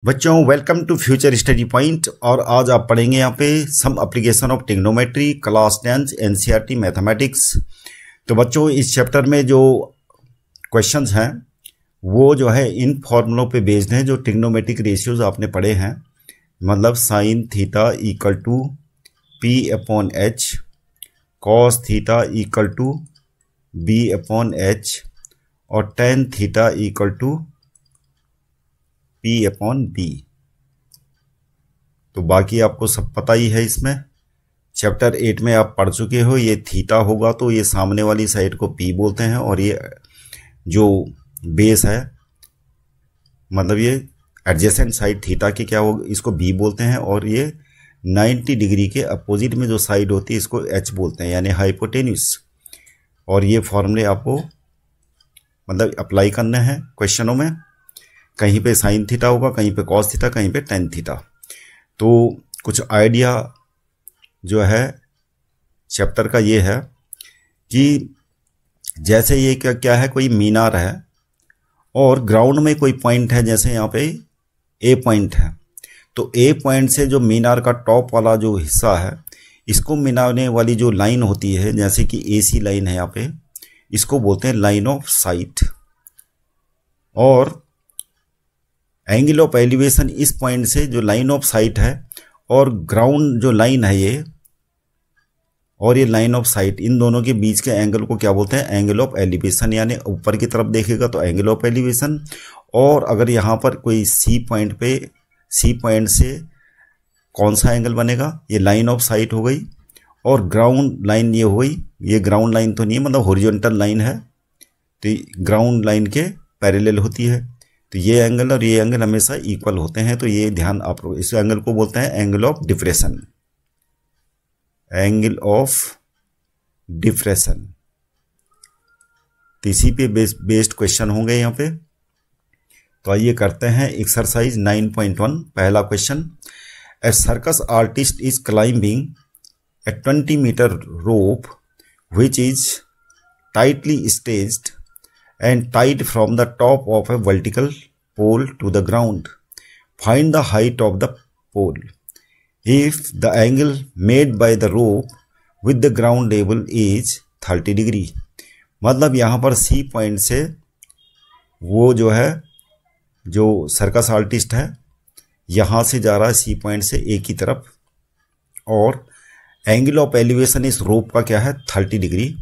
बच्चों welcome to future study point. और आज आप पढ़ेंगे यहाँ पे some application of trigonometry class 10 NCERT mathematics. तो बच्चों इस चैप्टर में जो क्वेश्चंस हैं वो जो है इन फॉर्मूलों पे बेस्ड हैं जो ट्रिग्नोमेट्रिक रेशियोज आपने पढ़े हैं, मतलब sine theta equal to P upon H, cos theta equal to B upon H और tan theta equal to P upon B. तो बाकी आपको सब पता ही है। इसमें चैप्टर 8 में आप पढ़ चुके हो। ये थीटा होगा तो ये सामने वाली साइड को पी बोलते हैं और ये जो बेस है मतलब ये एडजेसेंट साइड थीटा की क्या होगा, इसको बी बोलते हैं। और ये 90 डिग्री के अपोजिट में जो साइड होती है इसको एच बोलते हैं, यानी हाइपोटेन्यूस। और ये फॉर्मूले आपको मतलब अप्लाई करने हैं क्वेश्चनों में। कहीं पे साइन थीटा होगा, कहीं पे कॉस थीटा, कहीं पे टेन थीटा। तो कुछ आइडिया जो है चैप्टर का ये है कि जैसे ये क्या है, कोई मीनार है और ग्राउंड में कोई पॉइंट है, जैसे यहाँ पे ए पॉइंट है। तो ए पॉइंट से जो मीनार का टॉप वाला जो हिस्सा है इसको मिलाने वाली जो लाइन होती है, जैसे कि एसी लाइन है यहाँ पे, इसको बोलते हैं लाइन ऑफ साइट। और एंगल ऑफ एलिवेशन इस पॉइंट से जो लाइन ऑफ साइट है और ग्राउंड जो लाइन है ये और ये लाइन ऑफ साइट, इन दोनों के बीच के एंगल को क्या बोलते हैं, एंगल ऑफ एलिवेशन। यानी ऊपर की तरफ देखेगा तो एंगल ऑफ एलिवेशन। और अगर यहाँ पर कोई सी पॉइंट पे, सी पॉइंट से कौन सा एंगल बनेगा, ये लाइन ऑफ साइट हो गई। और ग्राउंड लाइन ये हो गई, ये ग्राउंड लाइन तो नहीं है, मतलब हॉरिजॉन्टल लाइन है, तो ग्राउंड लाइन के पैरेलल होती है। तो ये एंगल और ये एंगल हमेशा इक्वल होते हैं। तो ये ध्यान आप लोग, इस एंगल को बोलते हैं angle of deflation, angle of deflation. तो इसी पे बेस्ड क्वेश्चन होंगे यहाँ पे। तो आइए करते हैं एक्सरसाइज 9.1। पहला question, a circus artist is climbing a 20 metre rope which is tightly stretched and tied from the top of a vertical pole to the ground. Find the height of the pole. If the angle made by the rope with the ground level is 30 degree. मतलब यहाँ पर C point से वो जो है, जो circus artist है यहाँ से जा रहा है सी पॉइंट से ए की तरफ, और एंगल ऑफ एलिवेशन इस रोप का क्या है, 30 डिग्री।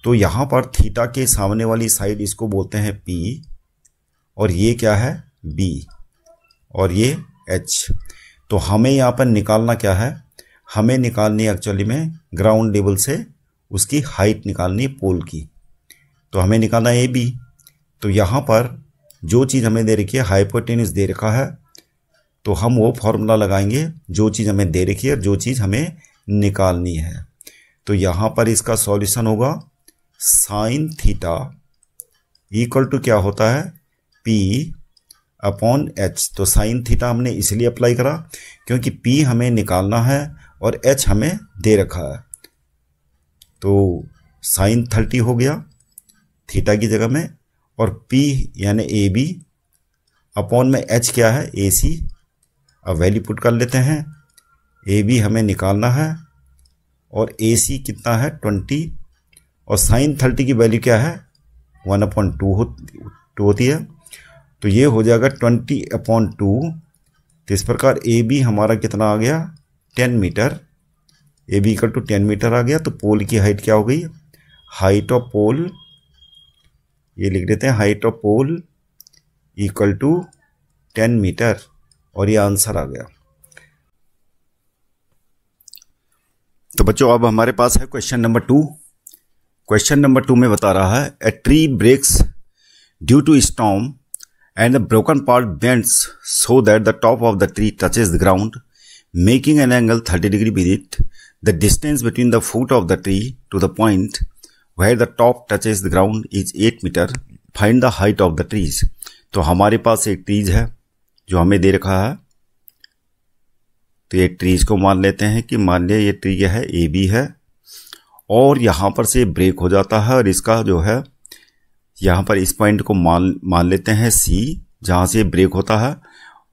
तो यहाँ पर थीटा के सामने वाली साइड इसको बोलते हैं P, और ये क्या है B, और ये H। तो हमें यहाँ पर निकालना क्या है, हमें निकालनी एक्चुअली में ग्राउंड लेवल से उसकी हाइट निकालनी है पोल की। तो हमें निकालना है AB। तो यहाँ पर जो चीज़ हमें दे रखी है, हाइपोटेन्यूस दे रखा है, तो हम वो फॉर्मूला लगाएंगे जो चीज़ हमें दे रखी है और जो चीज़ हमें निकालनी है। तो यहाँ पर इसका सॉल्यूशन होगा साइन थीटा इक्वल टू क्या होता है, P अपॉन H। तो साइन थीटा हमने इसलिए अप्लाई करा क्योंकि P हमें निकालना है और H हमें दे रखा है। तो साइन 30 हो गया थीटा की जगह में, और P यानी AB अपॉन में H क्या है, AC। अब वैल्यू पुट कर लेते हैं। AB हमें निकालना है और AC कितना है 20, और साइन 30 की वैल्यू क्या है 1/2 होती है। तो ये हो जाएगा 20/2। तो इस प्रकार ए बी हमारा कितना आ गया, 10 metre. A B equal to 10 metre आ गया। तो पोल की हाइट क्या हो गई, हाइट ऑफ पोल, ये लिख देते हैं height of pole equal to 10 metre, और ये आंसर आ गया। तो बच्चों अब हमारे पास है क्वेश्चन नंबर 2। क्वेश्चन नंबर 2 में बता रहा है, a tree breaks due to storm and the broken part bends so that the top of the tree touches the ground making an angle 30 degree with it. The distance between the foot of the tree to the point where the top touches the ground is 8 metre. Find the height of the trees. तो हमारे पास एक trees है जो हमें दे रखा है। तो ये ट्रीज को मान लेते हैं कि मान लिया ये ट्री है AB है, और यहाँ पर से ब्रेक हो जाता है, और इसका जो है यहाँ पर इस पॉइंट को मान लेते हैं C, जहाँ से ब्रेक होता है,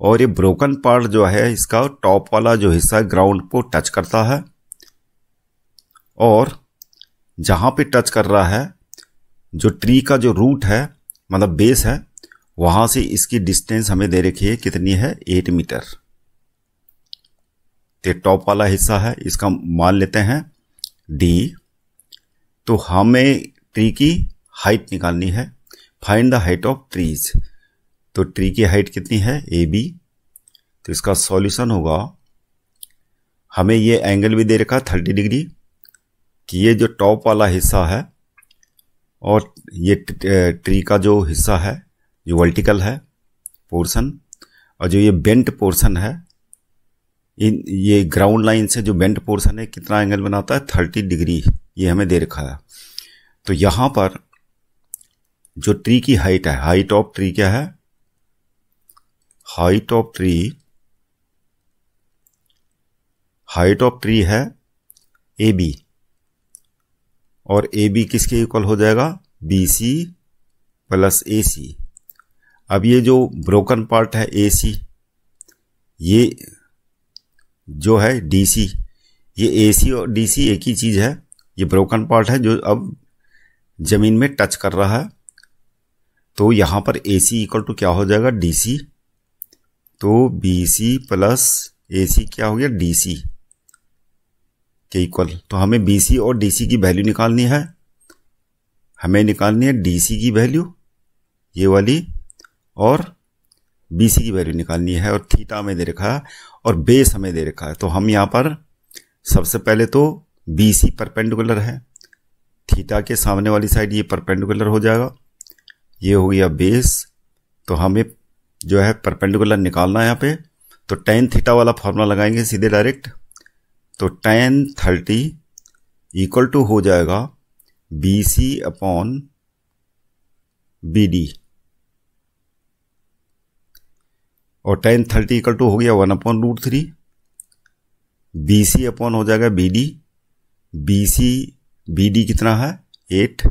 और ये ब्रोकन पार्ट जो है इसका टॉप वाला जो हिस्सा ग्राउंड को टच करता है, और जहां पे टच कर रहा है जो ट्री का जो रूट है मतलब बेस है, वहां से इसकी डिस्टेंस हमें दे रखी है कितनी है 8 मीटर। तो टॉप वाला हिस्सा है, इसका मान लेते हैं डी। तो हमें ट्री की हाइट निकालनी है, find the height of trees. तो ट्री की हाइट कितनी है ए बी। तो इसका सॉल्यूशन होगा, हमें ये एंगल भी दे रखा है 30 डिग्री कि ये जो टॉप वाला हिस्सा है और ये ट्री का जो हिस्सा है जो वर्टिकल है पोर्शन, और जो ये बेंट पोर्शन है ये ग्राउंड लाइन से जो बेंट पोर्शन है कितना एंगल बनाता है 30 डिग्री, ये हमें दे रखा है। तो यहां पर जो ट्री की हाइट है, हाइट ऑफ ट्री क्या है, हाइट ऑफ ट्री है ए बी, और ए बी किसके इक्वल हो जाएगा बी सी प्लस ए सी। अब ये जो ब्रोकन पार्ट है ए सी, ये जो है डी सी, ये ए सी और डी सी एक ही चीज है। ये ब्रोकन पार्ट है जो अब जमीन में टच कर रहा है। तो यहां पर ए सी इक्वल टू क्या हो जाएगा डी सी। तो बी सी प्लस ए सी क्या हो गया डी सी के इक्वल। तो हमें बी सी और डी सी की वैल्यू निकालनी है, हमें निकालनी है डी सी की वैल्यू ये वाली, और बी सी की वैल्यू निकालनी है, और थीटा हमें दे रखा है और बेस हमें दे रखा है। तो हम यहां पर सबसे पहले तो बी सी परपेंडिकुलर है, थीटा के सामने वाली साइड ये परपेंडिकुलर हो जाएगा, ये हो गया बेस। तो हमें जो है परपेंडिकुलर निकालना है यहाँ पे। तो tan थीटा वाला फॉर्मूला लगाएंगे सीधे डायरेक्ट। तो tan 30 इक्वल टू हो जाएगा B C upon B D, और tan 30 इक्वल टू हो गया 1/√3। बी सी अपॉन हो जाएगा B D, B C B D कितना है 8।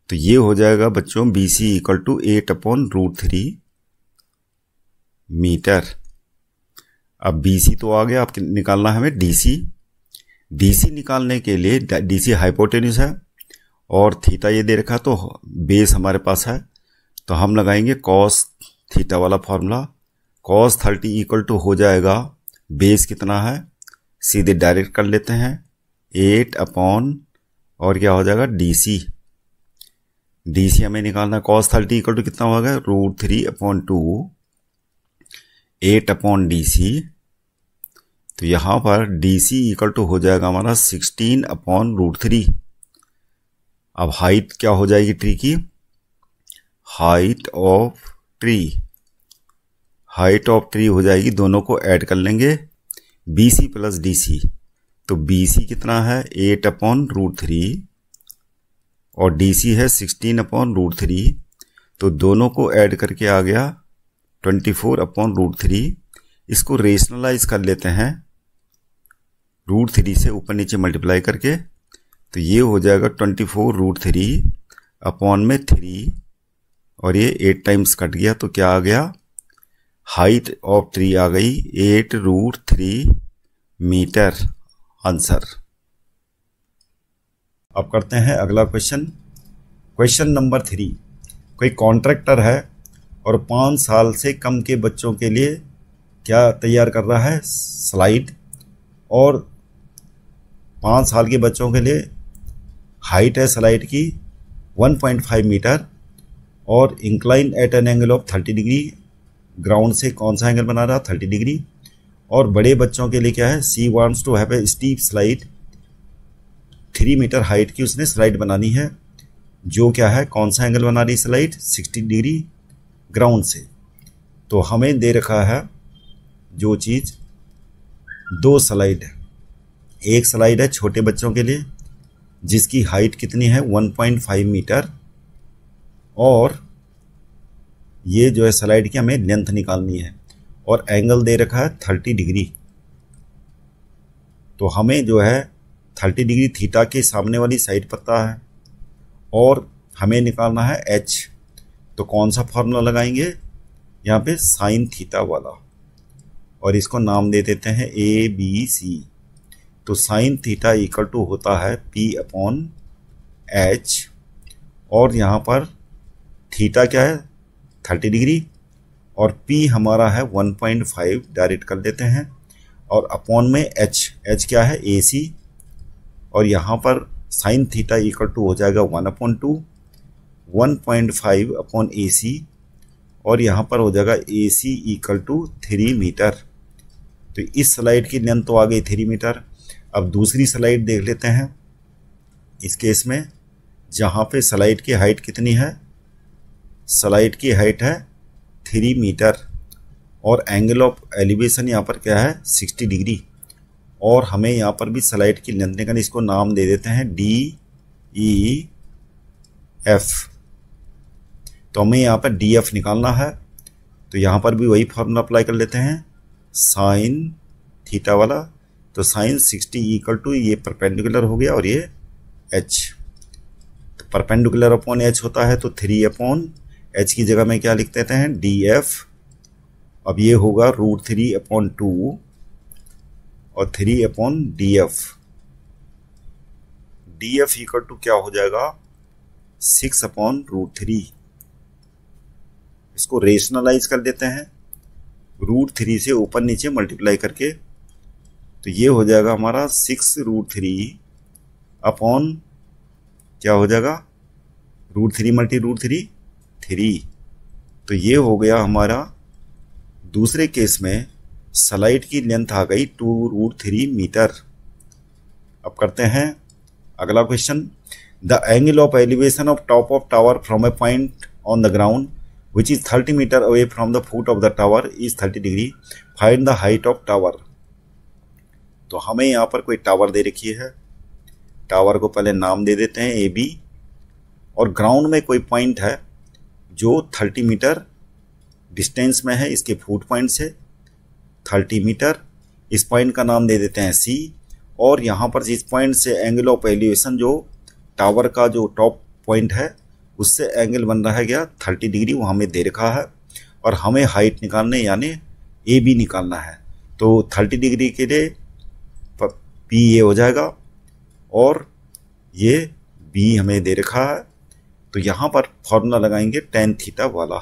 तो ये हो जाएगा बच्चों B C equal to 8/√3 metre. अब बी सी तो आ गया, अब निकालना है हमें डी सी। डी सी निकालने के लिए डी सी हाइपोटेन्यूज है और थीटा ये दे रखा, तो बेस हमारे पास है। तो हम लगाएंगे कॉस थीटा वाला फॉर्मूला। कॉस 30 इक्वल टू हो जाएगा बेस कितना है, सीधे डायरेक्ट कर लेते हैं 8 अपॉन और क्या हो जाएगा डी सी। डी सी हमें निकालना, कॉस 30 इक्वल टू कितना होगा √3/2 8 अपॉन डी सी। तो यहां पर डी सी इक्वल टू हो जाएगा हमारा 16/√3। अब हाइट क्या हो जाएगी ट्री की, हाइट ऑफ ट्री हो जाएगी, दोनों को ऐड कर लेंगे B C plus D C. तो बी सी कितना है 8/√3 और डी सी है 16/√3। तो दोनों को ऐड करके आ गया 24/√3। इसको रेशनलाइज कर लेते हैं √3 से ऊपर नीचे मल्टीप्लाई करके। तो ये हो जाएगा 24√3 अपॉन में 3, और ये 8 टाइम्स कट गया। तो क्या आ गया, हाइट ऑफ ट्री आ गई 8√3 मीटर आंसर। अब करते हैं अगला क्वेश्चन। क्वेश्चन नंबर 3, कोई कॉन्ट्रैक्टर है और 5 साल से कम के बच्चों के लिए क्या तैयार कर रहा है स्लाइड, और 5 साल के बच्चों के लिए हाइट है स्लाइड की 1.5 मीटर और incline at an angle of 30 degree. Ground से कौन सा एंगल बना रहा 30 डिग्री। और बड़े बच्चों के लिए क्या है, she wants to have a steep slide 3 metre height की उसने स्लाइड बनानी है, जो क्या है कौन सा एंगल बना रही स्लाइड 60 डिग्री ग्राउंड से। तो हमें दे रखा है जो चीज़, 2 स्लाइड है। एक स्लाइड है छोटे बच्चों के लिए जिसकी हाइट कितनी है 1.5 मीटर, और ये जो है स्लाइड की हमें लेंथ निकालनी है, और एंगल दे रखा है 30 डिग्री। तो हमें जो है 30 डिग्री थीटा के सामने वाली साइड पता है, और हमें निकालना है h। तो कौन सा फॉर्मूला लगाएंगे, यहाँ पे साइन थीटा वाला, और इसको नाम दे देते हैं ए बी सी। तो साइन थीटा इक्वल टू होता है पी अपॉन एच, और यहाँ पर थीटा क्या है 30 डिग्री, और पी हमारा है 1.5 डायरेक्ट कर देते हैं, और अपॉन में एच क्या है ए सी, और यहाँ पर साइन थीटा इक्वल टू हो जाएगा 1/2, 1.5 अपॉन ए सी, और यहाँ पर हो जाएगा A C equal to 3 metre. तो इस स्लाइड की लेंथ तो आ गई 3 मीटर। अब दूसरी स्लाइड देख लेते हैं इस केस में, जहाँ पे स्लाइड की हाइट कितनी है, स्लाइड की हाइट है 3 मीटर, और एंगल ऑफ एलिवेशन यहाँ पर क्या है 60 डिग्री, और हमें यहाँ पर भी स्लाइड की लेंथ निकालनी, इसको नाम दे देते हैं डी ई एफ। तो हमें यहाँ पर डी एफ निकालना है, तो यहाँ पर भी वही फॉर्मूला अप्लाई कर लेते हैं साइन थीटा वाला। तो साइन 60 इक्वल टू ये परपेंडिकुलर हो गया, और ये एच, तो परपेंडिकुलर अपॉन एच होता है, तो 3 अपॉन एच की जगह में क्या लिख देते हैं डी एफ। अब ये होगा √3/2 और 3 upon D F. D F equal to क्या हो जाएगा 6/√3। इसको रेशनलाइज कर देते हैं √3 से ऊपर नीचे मल्टीप्लाई करके, तो ये हो जाएगा हमारा 6√3 अपॉन क्या हो जाएगा √3 मल्टी √3 3। तो ये हो गया हमारा दूसरे केस में स्लाइड की लेंथ आ गई 2√3 मीटर। अब करते हैं अगला question. The angle of elevation of top of tower from a point on the ground which is 30 metre away from the foot of the tower is 30 degree. Find the height of tower. तो हमें यहाँ पर कोई tower दे रखी है, tower को पहले नाम दे देते हैं ए बी, और ग्राउंड में कोई पॉइंट है जो 30 मीटर डिस्टेंस में है इसके फुट पॉइंट से 30 मीटर। इस पॉइंट का नाम दे देते हैं सी, और यहाँ पर जिस पॉइंट से एंगल ऑफ एलिवेशन जो टावर का जो टॉप पॉइंट है उससे एंगल बन रहा है क्या 30 डिग्री, वो हमें दे रखा है, और हमें हाइट निकालने यानी ए बी निकालना है। तो 30 डिग्री के लिए पी ये हो जाएगा, और ये बी हमें दे रखा है। तो यहाँ पर फॉर्मूला लगाएंगे टेन थीटा वाला,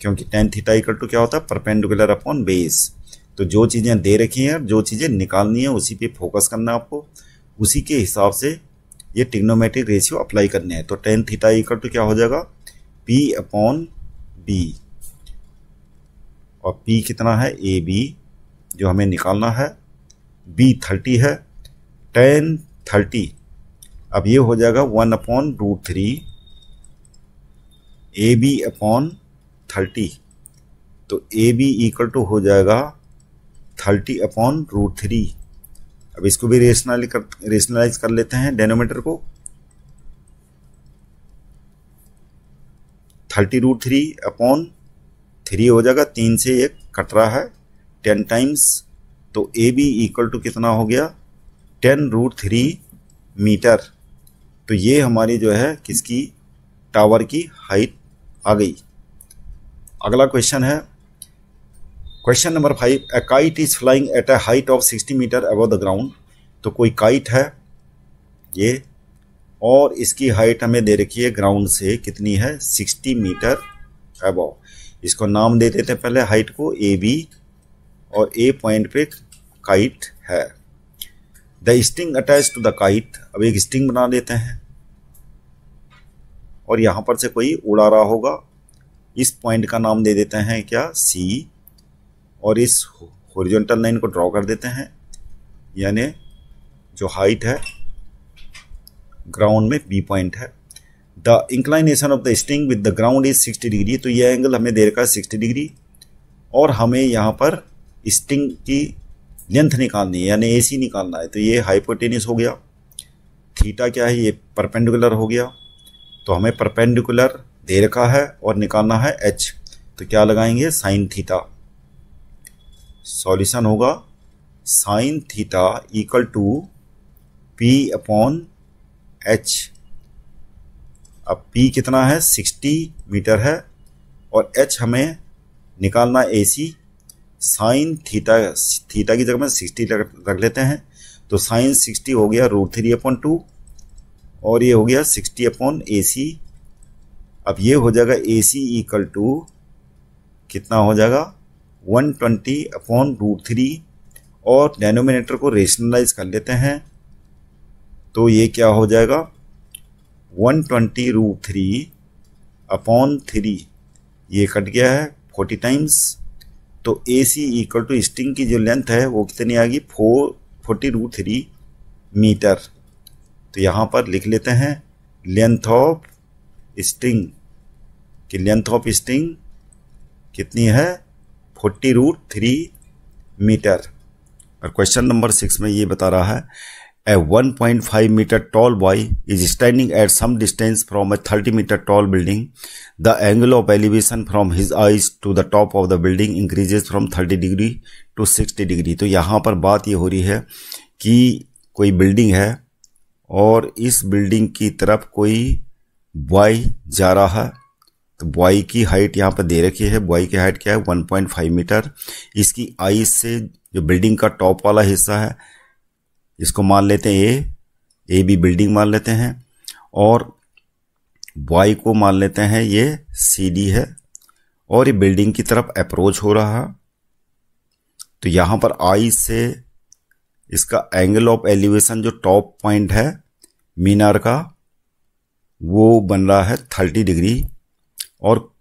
क्योंकि टेन थीटा इक्वल टू क्या होता है परपेंडिकुलर अपॉन बेस। तो जो चीज़ें दे रखी हैं, जो चीज़ें निकालनी है उसी पे फोकस करना है आपको, उसी के हिसाब से ये ट्रिग्नोमेट्रिक रेशियो अप्लाई करने हैं। तो टेन थीटा इक्वल टू क्या हो जाएगा पी अपॉन बी, और पी कितना है ए बी जो हमें निकालना है, बी 30 है, टेन 30। अब ये हो जाएगा 1/√3 ए बी अपॉन 30। तो ए बी इक्वल टू हो जाएगा 30/√3। अब इसको भी रेशनलाइज कर लेते हैं डेनोमीटर को। 30√3 अपॉन 3 हो जाएगा, 3 से 1 कट रहा है 10 टाइम्स। तो ए बी इक्वल टू कितना हो गया 10√3 मीटर। तो ये हमारी जो है किसकी टावर की हाइट आ गई। अगला क्वेश्चन है question number 5। A kite is flying at a height of 60 metre above the ground. तो कोई काइट है ये, और इसकी हाइट हमें दे रखी है ग्राउंड से कितनी है 60 मीटर अबव। इसको नाम दे देते हैं पहले हाइट को ए बी, और ए पॉइंट पे काइट है। The string attached to the kite. अब एक स्टिंग बना देते हैं, और यहाँ पर से कोई उड़ा रहा होगा। इस पॉइंट का नाम दे देते हैं क्या सी, और इस हॉरिजॉन्टल लाइन को ड्रॉ कर देते हैं, यानी जो हाइट है ग्राउंड में बी पॉइंट है। The inclination of the sting with the ground is 60 degree. तो ये एंगल हमें दे रखा है 60 डिग्री, और हमें यहाँ पर स्टिंग की लेंथ निकालनी है यानी ए सी निकालना है। तो ये हाइपोटेन्यूस हो गया, थीटा क्या है ये परपेंडिकुलर हो गया। तो हमें परपेंडिकुलर दे रखा है और निकालना है एच। तो क्या लगाएंगे साइन थीटा। सॉल्यूशन होगा sine theta equal to P upon H. अब पी कितना है 60 मीटर है, और एच हमें निकालना AC, साइन थीटा की जगह में 60 रख लेते हैं, तो साइन 60 हो गया √3/2 और ये हो गया 60/AC। अब ये हो जाएगा AC इक्वल टू कितना हो जाएगा 120/√3 और डेनोमिनेटर को रेशनलाइज कर लेते हैं, तो ये क्या हो जाएगा 120√3/3, ये कट गया है 40 टाइम्स। तो AC इक्वल टू स्ट्रिंग की जो लेंथ है वो कितनी आ गई 40√3 मीटर। तो यहाँ पर लिख लेते हैं लेंथ ऑफ स्ट्रिंग कि लेंथ ऑफ स्ट्रिंग कितनी है 40√3 मीटर। और क्वेश्चन नंबर 6 में ये बता रहा है A 1.5 meter tall boy is standing at some distance from a 30 meter tall building. The angle of elevation from his eyes to the top of the building increases from 30 degree to 60 degree. तो यहाँ पर बात ये हो रही है कि कोई बिल्डिंग है और इस बिल्डिंग की तरफ कोई बॉय जा रहा है। तो बॉय की हाइट यहाँ पर दे रखी है, बॉय की हाइट क्या है 1.5 मीटर। इसकी आईज से जो बिल्डिंग का टॉप वाला हिस्सा है इसको मान लेते हैं ए बी बिल्डिंग मान लेते हैं, और बॉय को मान लेते हैं ये CD है, और ये बिल्डिंग की तरफ अप्रोच हो रहा है। तो यहाँ पर आईज से इसका एंगल ऑफ एलिवेशन जो टॉप पॉइंट है मीनार का वो बन रहा है 30 डिग्री, और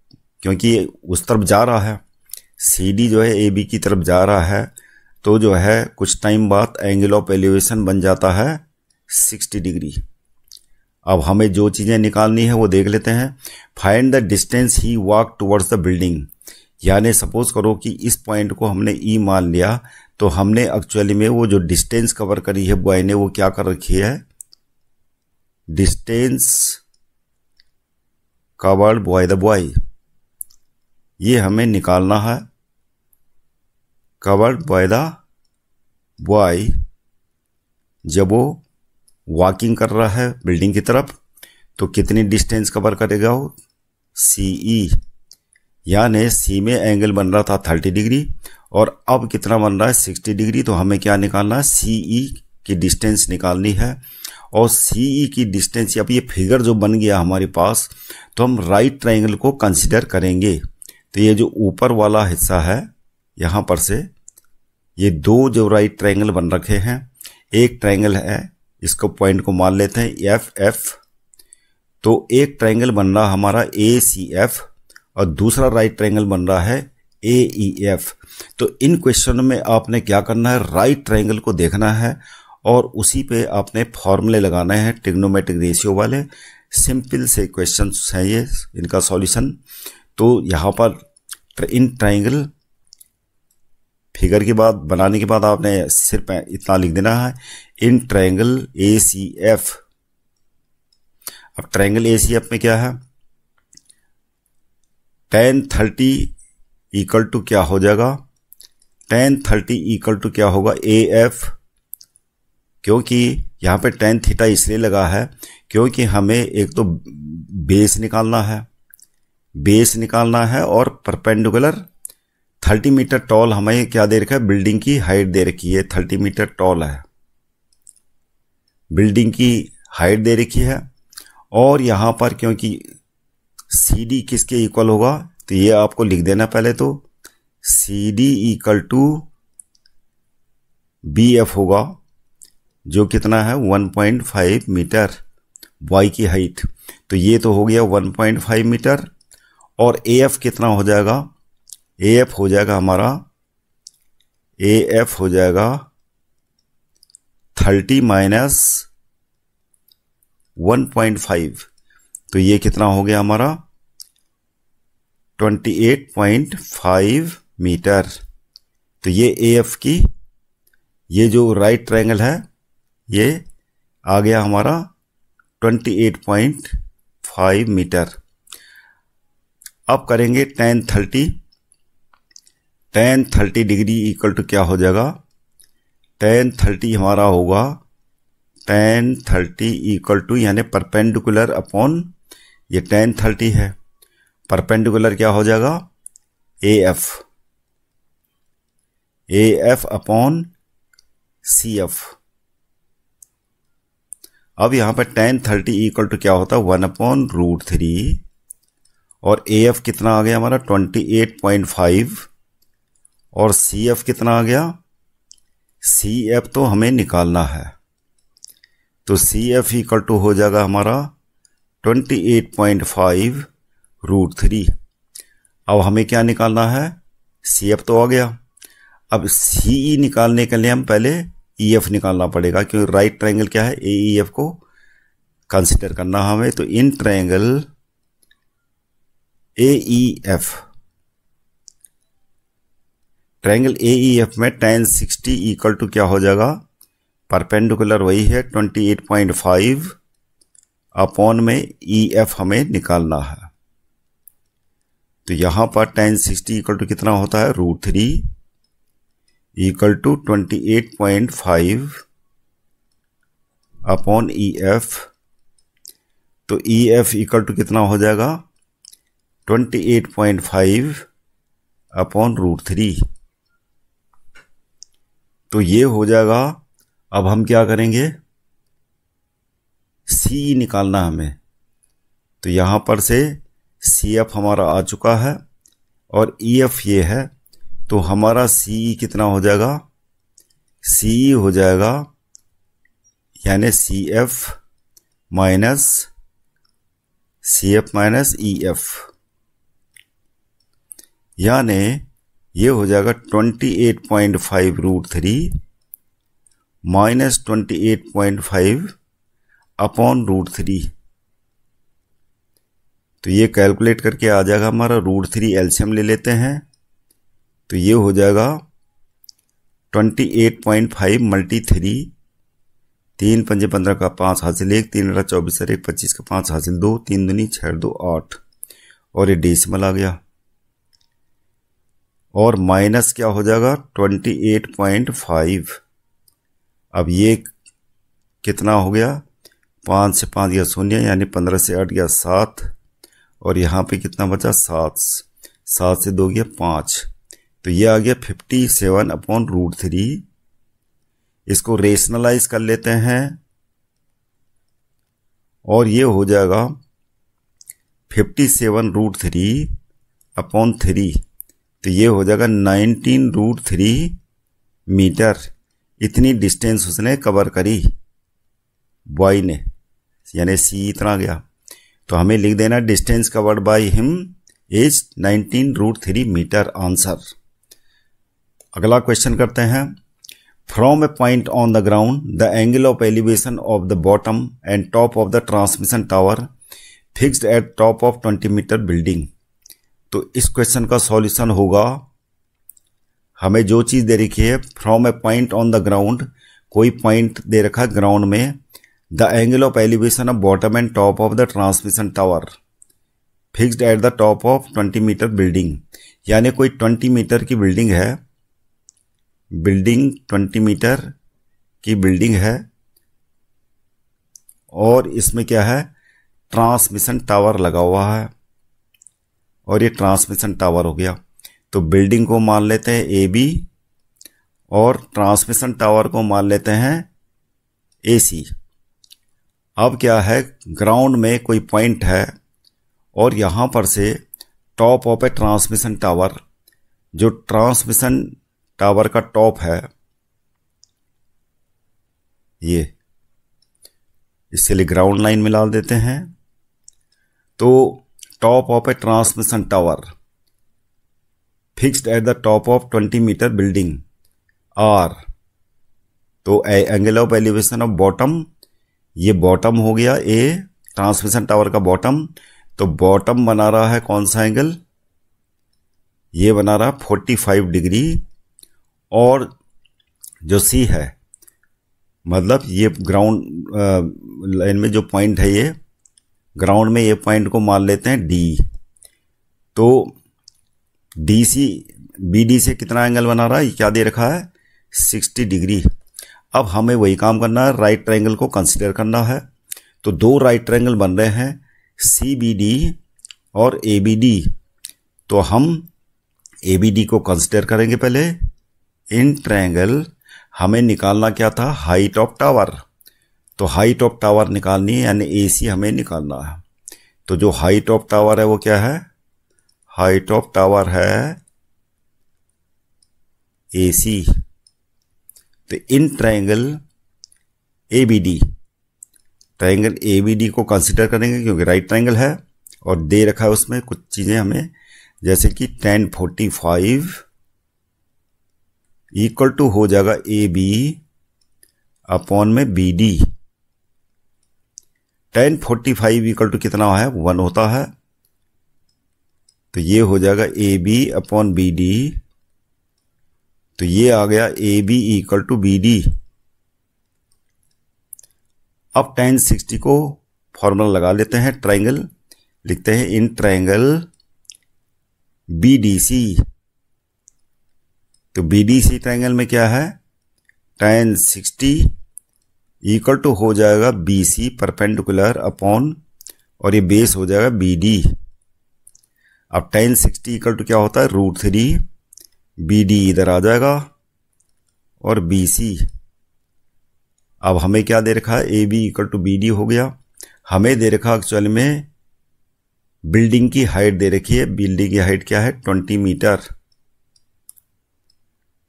क्योंकि उस तरफ जा रहा है CD जो है AB की तरफ जा रहा है, तो जो है कुछ टाइम बाद एंगल ऑफ एलिवेशन बन जाता है 60 डिग्री। अब हमें जो चीज़ें निकालनी है वो देख लेते हैं। Find the distance he walk towards the building, यानी सपोज करो कि इस पॉइंट को हमने E मान लिया, तो हमने एक्चुअली में वो जो डिस्टेंस कवर करी है बॉय ने वो क्या कर रखी है distance covered by the boy, ये हमें निकालना है। कवर्ड बाय द बॉय जब वो वॉकिंग कर रहा है बिल्डिंग की तरफ तो कितनी डिस्टेंस कवर करेगा वो CE, यानी C में एंगल बन रहा था 30 डिग्री और अब कितना बन रहा है 60 डिग्री। तो हमें क्या निकालना है CE की डिस्टेंस निकालनी है, और CE की डिस्टेंस अब ये फिगर जो बन गया हमारे पास, तो हम राइट ट्रायंगल को कंसिडर करेंगे। तो ये जो ऊपर वाला हिस्सा है यहाँ पर से ये दो जो राइट ट्रायंगल बन रखे हैं, एक ट्रायंगल है इसको पॉइंट को मान लेते हैं FF, तो एक ट्रायंगल बन रहा हमारा ACF और दूसरा राइट ट्रायंगल बन रहा है AEF। तो इन क्वेश्चन में आपने क्या करना है राइट ट्रायंगल को देखना है और उसी पे आपने फॉर्मूले लगाने हैं ट्रिग्नोमेट्रिक रेशियो वाले। सिंपल से क्वेश्चंस हैं ये, इनका सॉल्यूशन। तो यहाँ पर इन ट्रायंगल फिगर के बाद बनाने के बाद आपने सिर्फ इतना लिख देना है इन ट्रायंगल ACF। अब ट्रायंगल ACF में क्या है tan 30 इक्वल टू क्या हो जाएगा tan 30 इक्वल टू क्या होगा AF, क्योंकि यहाँ पे tan थीटा इसलिए लगा है क्योंकि हमें एक तो बेस निकालना है और परपेंडिकुलर 30 मीटर टॉल हमें क्या दे रखा है बिल्डिंग की हाइट दे रखी है 30 मीटर टॉल है, बिल्डिंग की हाइट दे रखी है। और यहाँ पर क्योंकि CD किसके इक्वल होगा तो ये आपको लिख देना पहले, तो CD इक्वल टू BF होगा जो कितना है 1.5 मीटर बॉय की हाइट। तो ये तो हो गया 1.5 मीटर और AF कितना हो जाएगा AF हो जाएगा हमारा AF हो जाएगा 30 माइनस 1.5, तो ये कितना हो गया हमारा 28.5 मीटर। तो ये AF की ये जो राइट ट्रायंगल है ये आ गया हमारा 28.5 मीटर। अब करेंगे tan 30 डिग्री इक्वल टू क्या हो जाएगा tan 30 हमारा होगा tan 30 इक्वल टू यानी परपेंडिकुलर अपॉन ये tan 30 है, परपेंडिकुलर क्या हो जाएगा AF अपॉन CF। अब यहाँ पर tan 30 इक्वल टू क्या होता है 1/√3 और AF कितना आ गया हमारा 28.5 और CF कितना आ गया, CF तो हमें निकालना है तो CF इक्वल टू हो जाएगा हमारा 28.5√3। अब हमें क्या निकालना है, CF तो आ गया। अब CE निकालने के लिए हम पहले EF निकालना पड़ेगा क्योंकि राइट ट्रायंगल क्या है AEF को कंसिडर करना हमें। तो इन ट्रायंगल AEF में tan 60 इक्वल टू क्या हो जाएगा, परपेंडिकुलर वही है 28.5 अपॉन में EF हमें निकालना है। तो यहां पर tan 60 इक्वल टू कितना होता है √3 इक्वल टू 28.5 अपॉन EF। तो EF इक्वल टू कितना हो जाएगा 28.5 अपॉन √3। तो ये हो जाएगा। अब हम क्या करेंगे, CE निकालना हमें। तो यहां पर से CF हमारा आ चुका है और EF ये है। तो हमारा CE कितना हो जाएगा, CE हो जाएगा यानी CF माइनस EF यानी ये हो जाएगा 28.5√3 माइनस 28.5 अपॉन √3। तो ये कैलकुलेट करके आ जाएगा हमारा √3 एलसीएम ले लेते हैं। तो ये हो जाएगा 28.5 मल्टी 3, 3 पंजे 15 का 5 हासिल 1, 3 अठा 24 1 25 का 5 हासिल 2, 3 दूनी 6 2 8 और ये डेसिमल आ गया। और माइनस क्या हो जाएगा 28.5। अब ये कितना हो गया, 5 से 5 गया 0 यानी 15 से 8 गया 7 और यहाँ पे कितना बचा 7, 7 से 2 गया 5। तो ये आ गया 57/√3। इसको रेशनलाइज कर लेते हैं और ये हो जाएगा 57√3/3। तो ये हो जाएगा 19√3 मीटर। इतनी डिस्टेंस उसने कवर करी बॉय ने, यानी C इतना गया। तो हमें लिख देना distance covered by him is 19√3 metre answer. अगला क्वेश्चन करते हैं। From a point on the ground the angle of elevation of the bottom and top of the transmission tower fixed at top of 20 metre building. तो इस question का solution होगा, हमें जो चीज दे रखी है from a point on the ground, कोई पॉइंट दे रखा है ग्राउंड में, the angle of elevation of bottom and top of the transmission tower fixed at the top of 20 metre building. यानी कोई 20 मीटर की बिल्डिंग है, बिल्डिंग 20 मीटर की बिल्डिंग है और इसमें क्या है ट्रांसमिशन टावर लगा हुआ है और ये ट्रांसमिशन टावर हो गया। तो बिल्डिंग को मान लेते हैं AB और ट्रांसमिशन टावर को मान लेते हैं AC। अब क्या है, ग्राउंड में कोई पॉइंट है और यहां पर से top of a transmission tower, जो ट्रांसमिशन टावर का टॉप है ये, इसके लिए ग्राउंड लाइन मिला देते हैं। तो top of a transmission tower fixed at the top of 20 metre building R. तो angle of elevation of bottom, ये बॉटम हो गया ए, ट्रांसमिशन टावर का बॉटम। तो बॉटम बना रहा है कौन सा एंगल, ये बना रहा 45 डिग्री। और जो C है, मतलब ये ग्राउंड लाइन में जो पॉइंट है, ये ग्राउंड में ये पॉइंट को मान लेते हैं D। तो BD से कितना एंगल बना रहा है, ये क्या दे रखा है 60 डिग्री। अब हमें वही काम करना है, राइट ट्रायंगल को कंसीडर करना है। तो दो राइट ट्रायंगल बन रहे हैं CBD और ABD। तो हम ABD को कंसिडर करेंगे पहले। इन ट्रायंगल हमें निकालना क्या था, हाइट ऑफ टावर। तो हाइट ऑफ टावर निकालनी है, यानी AC हमें निकालना है। तो जो हाइट ऑफ टावर है वो क्या है, हाइट ऑफ टावर है AC। तो इन ट्रायंगल ABD, ट्रायंगल ABD को कंसिडर करेंगे क्योंकि राइट ट्रायंगल है और दे रखा है उसमें कुछ चीजें हमें, जैसे कि tan 45 इक्वल टू हो जाएगा AB अपॉन में BD। tan 45 इक्वल टू कितना है, 1 होता है। तो ये हो जाएगा AB अपॉन BD। तो ये आ गया AB इक्वल टू BD। अब tan 60 को फॉर्मूला लगा लेते हैं, ट्रायंगल लिखते हैं इन ट्रायंगल BDC। तो BDC ट्रायंगल में क्या है, tan 60 इक्वल टू हो जाएगा BC परपेंडिकुलर अपॉन, और ये बेस हो जाएगा BD। अब tan 60 इक्वल टू क्या होता है, √3, BD इधर आ जाएगा और BC। अब हमें क्या दे रखा है, AB इक्वल टू BD हो गया। हमें दे रखा एक्चुअली में बिल्डिंग की हाइट दे रखी है, बिल्डिंग की हाइट क्या है, 20 मीटर।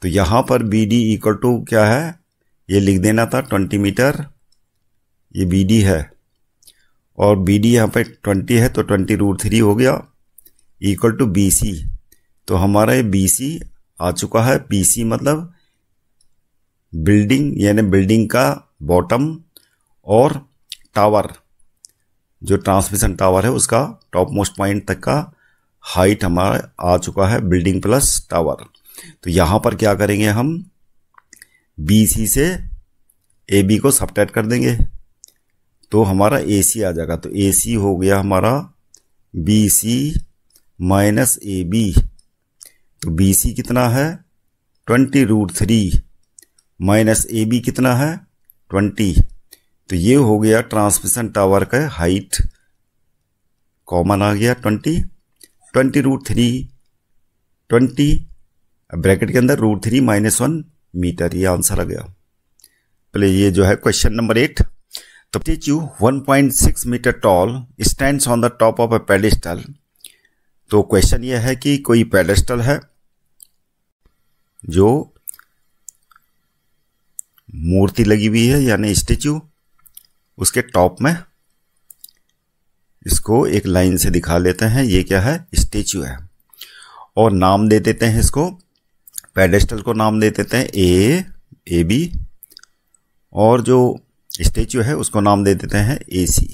तो यहां पर BD इक्वल टू क्या है, ये लिख देना था 20 मीटर, ये BD है और BD यहां पे 20 है तो 20 √3 हो गया इक्वल टू BC। तो हमारा ये BC आ चुका है। BC मतलब बिल्डिंग, यानी बिल्डिंग का बॉटम और टावर, जो ट्रांसमिशन टावर है उसका टॉप मोस्ट पॉइंट तक का हाइट हमारा आ चुका है, बिल्डिंग प्लस टावर। तो यहां पर क्या करेंगे, हम BC से AB को सबट्रैक्ट कर देंगे तो हमारा AC आ जाएगा। तो AC हो गया हमारा BC माइनस AB। तो BC कितना है, 20 √3 माइनस AB कितना है, 20। तो ये हो गया ट्रांसमिशन टावर का हाइट, कॉमन आ गया 20 √3 20 ब्रैकेट के अंदर √3 -1 मीटर, ये आंसर आ गया। पहले ये जो है क्वेश्चन नंबर 8। तो statue 1.6 metre tall stands on the top of a pedestal. तो क्वेश्चन ये है कि कोई पेडेस्टल है जो मूर्ति लगी हुई है, यानी स्टैच्यू, उसके टॉप में। इसको एक लाइन से दिखा लेते हैं, ये क्या है, स्टैच्यू है। और नाम दे देते हैं इसको, पेडेस्टल को नाम दे देते हैं AB, और जो स्टैच्यू है उसको नाम दे देते हैं AC।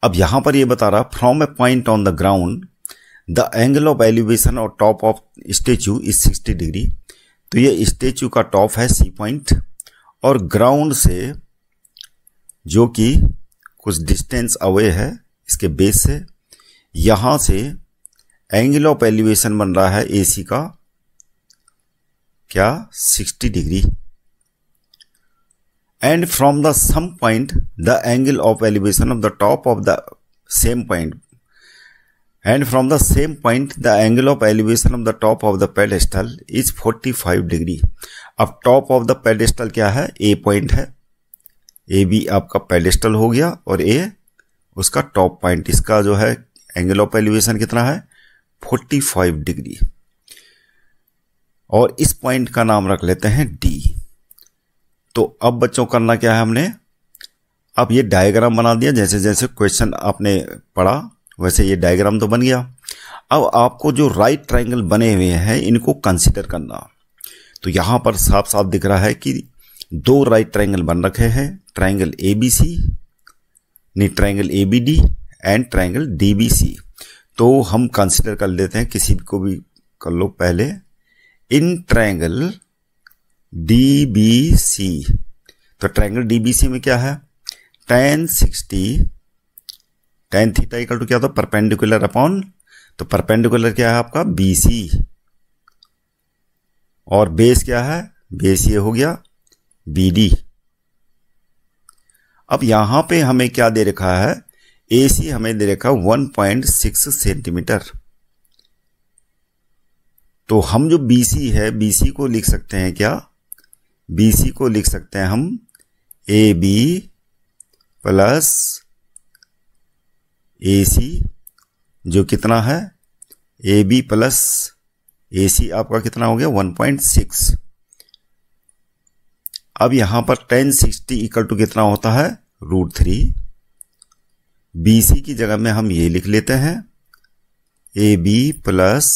अब यहां पर ये बता रहा, from a point on the ground the angle of elevation और top of statue is 60 degree. तो ये स्टैच्यू का टॉप है C पॉइंट, और ग्राउंड से जो कि कुछ डिस्टेंस अवे है इसके बेस से, यहां से एंगल ऑफ एलिवेशन बन रहा है AC का क्या, 60 degree. And from the same point the angle of elevation of the top of the same point, and from the same point the angle of elevation of the top of the pedestal is 45 degree. अब top of the pedestal क्या है, A point है, AB आपका pedestal हो गया और A उसका top point. इसका जो है एंगल ऑफ एलिवेशन कितना है, 45 डिग्री। और इस पॉइंट का नाम रख लेते हैं D। तो अब बच्चों करना क्या है हमने, अब ये डायग्राम बना दिया, जैसे जैसे क्वेश्चन आपने पढ़ा वैसे ये डायग्राम तो बन गया। अब आपको जो राइट ट्रायंगल बने हुए हैं इनको कंसीडर करना। तो यहां पर साफ साफ दिख रहा है कि 2 राइट ट्रायंगल बन रखे हैं, ट्रायंगल ABC, नहीं triangle ABD and triangle DBC। तो हम कंसीडर कर लेते हैं, किसी को भी कर लो पहले, इन ट्रायंगल DBC। तो ट्रायंगल DBC में क्या है, tan 60 tan theta equal to क्या होता है, परपेंडिकुलर अपॉन, तो परपेंडिकुलर क्या है आपका BC, और बेस क्या है, बेस ये हो गया BD। अब यहां पे हमें क्या दे रखा है, AC हमें दे रखा 1.6 सेंटीमीटर। तो हम जो BC है, BC को लिख सकते हैं क्या, BC को लिख सकते हैं हम AB प्लस AC, जो कितना है AB प्लस AC आपका कितना हो गया 1.6। अब यहां पर tan 60 इक्वल टू कितना होता है √3। BC की जगह में हम ये लिख लेते हैं AB प्लस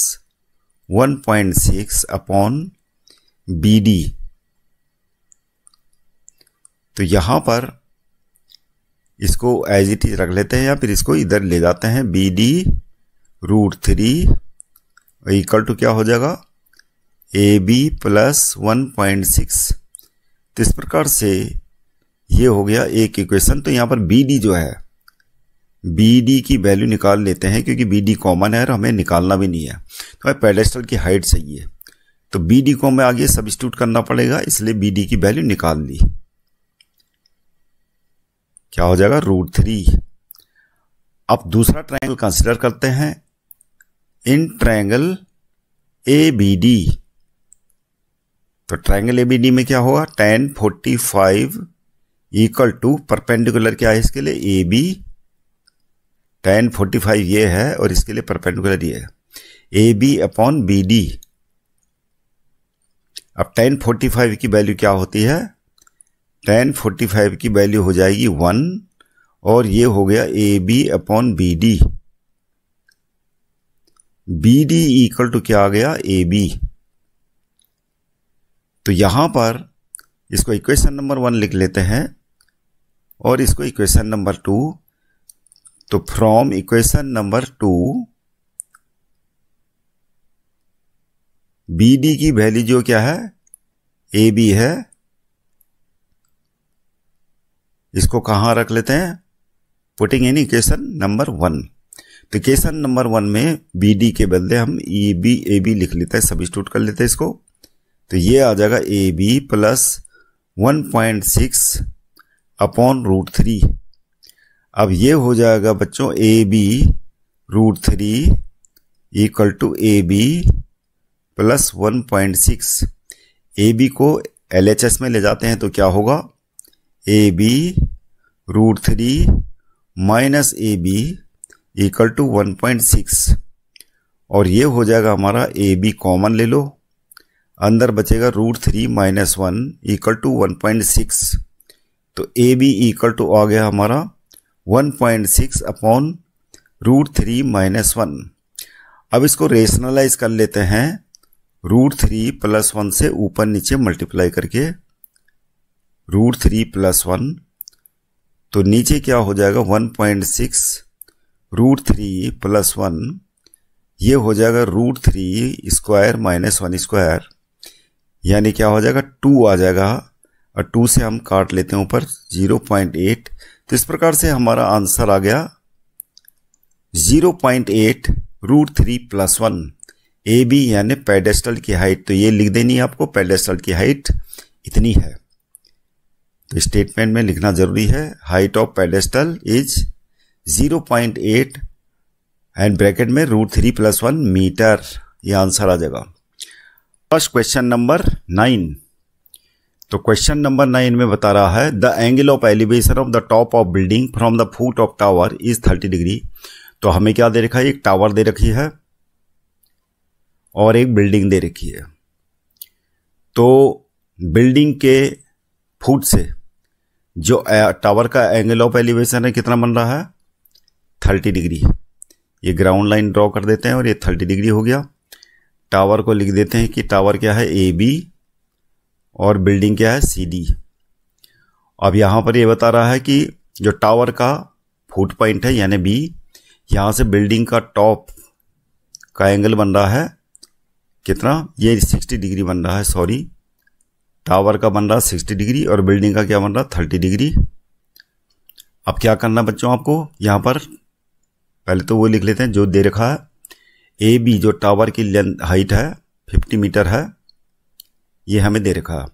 1.6 अपॉन BD। तो यहां पर इसको एज इट इज रख लेते हैं या फिर इसको इधर ले जाते हैं BD √3 इक्वल टू क्या हो जाएगा AB प्लस 1.6। तो इस प्रकार से ये हो गया एक इक्वेशन। तो यहां पर BD जो है, BD की वैल्यू निकाल लेते हैं क्योंकि BD कॉमन है और हमें निकालना भी नहीं है। तो हमें पेडेस्टल की हाइट चाहिए, तो BD को हमें आगे सब्स्टिट्यूट करना पड़ेगा, इसलिए BD की वैल्यू निकाल ली। क्या हो जाएगा √3। अब दूसरा ट्रायंगल कंसीडर करते हैं, इन ट्रायंगल ABD। तो ट्रायंगल ABD में क्या होगा tan 45 इक्वल टू परपेंडिकुलर क्या है इसके लिए AB, tan 45 ये है और इसके लिए परपेंडिकुलर ये है AB अपॉन BD। अब tan 45 की वैल्यू क्या होती है, tan 45 की वैल्यू हो जाएगी 1 और ये हो गया AB upon BD। BD equal to क्या आ गया AB। तो यहां पर इसको इक्वेशन नंबर 1 लिख लेते हैं और इसको इक्वेशन नंबर 2। तो फ्रॉम इक्वेशन नंबर 2 BD की वैल्यू जो क्या है AB है, इसको कहां रख लेते हैं, पुटिंग इन इक्वेशन नंबर 1। तो इक्वेशन नंबर 1 में BD के बदले हम AB लिख लेते हैं, सब्स्टिट्यूट कर लेते हैं इसको। तो ये आ जाएगा AB प्लस 1.6 अपॉन √3। अब ये हो जाएगा बच्चों AB √3 equal to AB plus 1.6। AB को LHS में ले जाते हैं तो क्या होगा AB √3 minus AB equal to 1.6 और ये हो जाएगा हमारा AB कॉमन ले लो, अंदर बचेगा √3 माइनस 1 इक्वल टू 1.6। तो AB इक्वल टू आ गया हमारा 1.6 अपॉन √3 माइनस 1। अब इसको रेशनलाइज कर लेते हैं √3 प्लस 1 से ऊपर नीचे मल्टीप्लाई करके √3 प्लस 1। तो नीचे क्या हो जाएगा 1.6 √3 प्लस 1, ये हो जाएगा √3 स्क्वायर माइनस 1 स्क्वायर, यानी क्या हो जाएगा 2 आ जाएगा और 2 से हम काट लेते हैं ऊपर 0.8। तो इस प्रकार से हमारा आंसर आ गया 0.8 √3 प्लस 1 AB यानी पेडेस्टल की हाइट। तो ये लिख देनी है आपको, पेडेस्टल की हाइट इतनी है। तो स्टेटमेंट में लिखना जरूरी है, height of pedestal is 0.8 and bracket में √3 प्लस 1 मीटर। ये आंसर आ जाएगा। First question number 9। तो क्वेश्चन नंबर 9 में बता रहा है the angle of elevation of the top of building from the foot of tower is 30 degree. तो हमें क्या दे रखा है, एक टावर दे रखी है और एक बिल्डिंग दे रखी है। तो बिल्डिंग के फुट से जो टावर का एंगल ऑफ एलिवेशन है कितना बन रहा है 30 डिग्री। ये ग्राउंड लाइन ड्रॉ कर देते हैं और ये 30 डिग्री हो गया। टावर को लिख देते हैं कि टावर क्या है AB और बिल्डिंग क्या है CD। अब यहां पर ये बता रहा है कि जो टावर का फुट पॉइंट है यानी B, यहां से बिल्डिंग का टॉप का एंगल बन रहा है कितना, ये 60 डिग्री बन रहा है, सॉरी टावर का बन रहा है 60 डिग्री और बिल्डिंग का क्या बन रहा है 30 डिग्री। अब क्या करना बच्चों आपको, यहां पर पहले तो वो लिख लेते हैं जो दे रखा है AB, जो टावर की लेंथ हाइट है 50 मीटर है, ये हमें दे रखा है।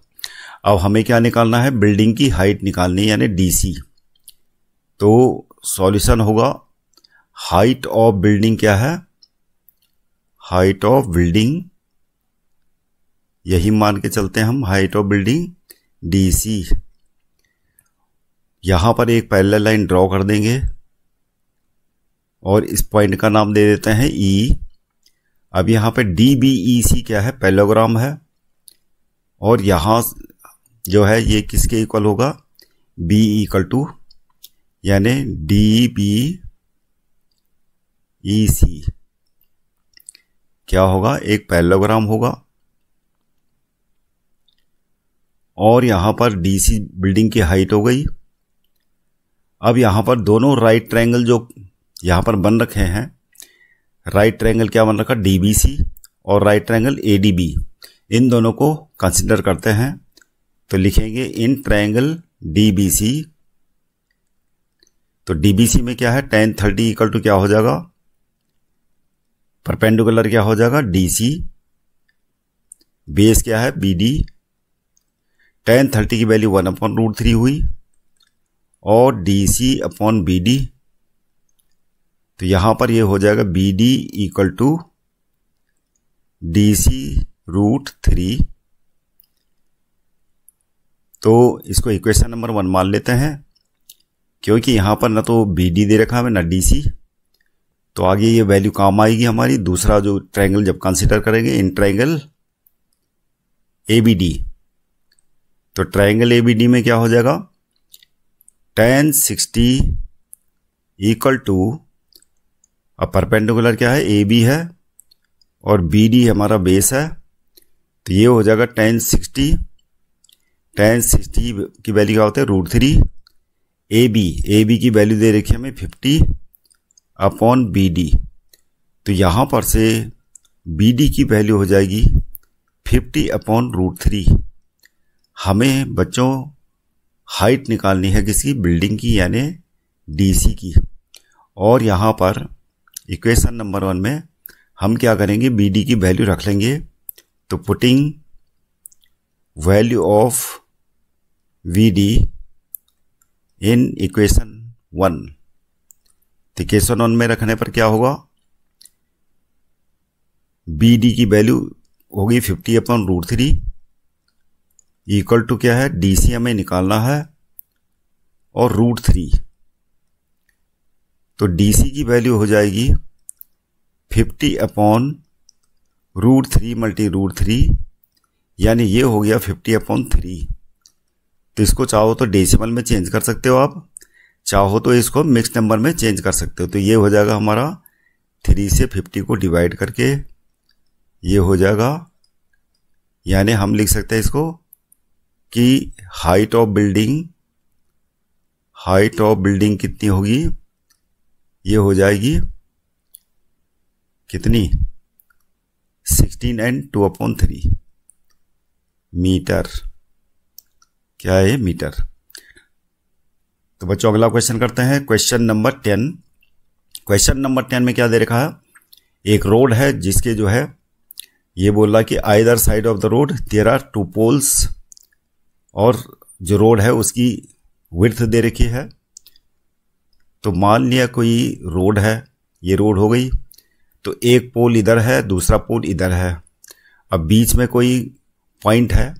अब हमें क्या निकालना है, बिल्डिंग की हाइट निकालनी है यानी DC। तो सॉल्यूशन होगा हाइट ऑफ बिल्डिंग क्या है, हाइट ऑफ बिल्डिंग यही मान के चलते हैं हम हाइट ऑफ बिल्डिंग DC। यहां पर एक पैरेलल लाइन ड्रॉ कर देंगे और इस पॉइंट का नाम दे देते हैं E। अब यहां पे DBEC क्या है, पैरेललोग्राम है, और यहां जो है ये किसके इक्वल होगा, B इक्वल टू यानी DBEC क्या होगा, एक पैरेललोग्राम होगा। और यहां पर DC बिल्डिंग की हाइट हो गई। अब यहां पर दोनों राइट ट्रायंगल जो यहां पर बन रखे हैं, राइट ट्रायंगल क्या बन रखा, DBC और राइट ट्रायंगल ADB, इन दोनों को कंसीडर करते हैं। तो लिखेंगे इन ट्रायंगल DBC। तो DBC में क्या है, tan 30 इक्वल टू क्या हो जाएगा, परपेंडिकुलर क्या हो जाएगा, DC, बेस क्या है BD, tan 30 की वैल्यू 1/√3 हुई और DC अपॉन BD। तो यहां पर ये हो जाएगा BD इक्वल टू DC√3। तो इसको इक्वेशन नंबर 1 मान लेते हैं, क्योंकि यहां पर ना तो BD दे रखा है ना DC, तो आगे ये वैल्यू काम आएगी हमारी। दूसरा जो ट्रायंगल जब कंसीडर करेंगे, इन ट्रायंगल ABD, तो ट्रायंगल ABD में क्या हो जाएगा, tan 60 इक्वल टू, अब परपेंडिकुलर क्या है, AB है और BD हमारा बेस है, तो ये हो जाएगा tan 60 की वैल्यू क्या होता है, √3। AB की वैल्यू दे रखी है हमें 50 अपॉन BD। तो यहां पर से BD की वैल्यू हो जाएगी 50 अपॉन √3। हमें बच्चों हाइट निकालनी है किसकी, बिल्डिंग की, यानी DC की। और यहां पर इक्वेशन नंबर 1 में हम क्या करेंगे, BD की वैल्यू रख लेंगे। तो putting value of VD in equation 1, तो इक्वेशन 1 में रखने पर क्या होगा, BD की वैल्यू होगी 50 अपॉन √3 इक्वल टू क्या है, DC हमें निकालना है और √3। तो DC की वैल्यू हो जाएगी 50 अपॉन √3 मल्टी √3, यानी ये हो गया 50 अपॉन 3। तो इसको चाहो तो डेसिमल में चेंज कर सकते हो आप, चाहो तो इसको मिक्स नंबर में चेंज कर सकते हो। तो ये हो जाएगा हमारा 3 से 50 को डिवाइड करके ये हो जाएगा, यानी हम लिख सकते हैं इसको कि हाइट ऑफ बिल्डिंग कितनी होगी, ये हो जाएगी कितनी, 16 and 2/3 मीटर, क्या है, मीटर। तो बच्चों अगला क्वेश्चन करते हैं, क्वेश्चन नंबर 10। क्वेश्चन नंबर 10 में क्या दे रखा है, एक रोड है जिसके जो है ये बोल रहा है कि either side of the road there are 2 poles, और जो रोड है उसकी विड्थ दे रखी है। तो मान लिया कोई रोड है, ये रोड हो गई, तो एक पोल इधर है, दूसरा पोल इधर है। अब बीच में कोई पॉइंट है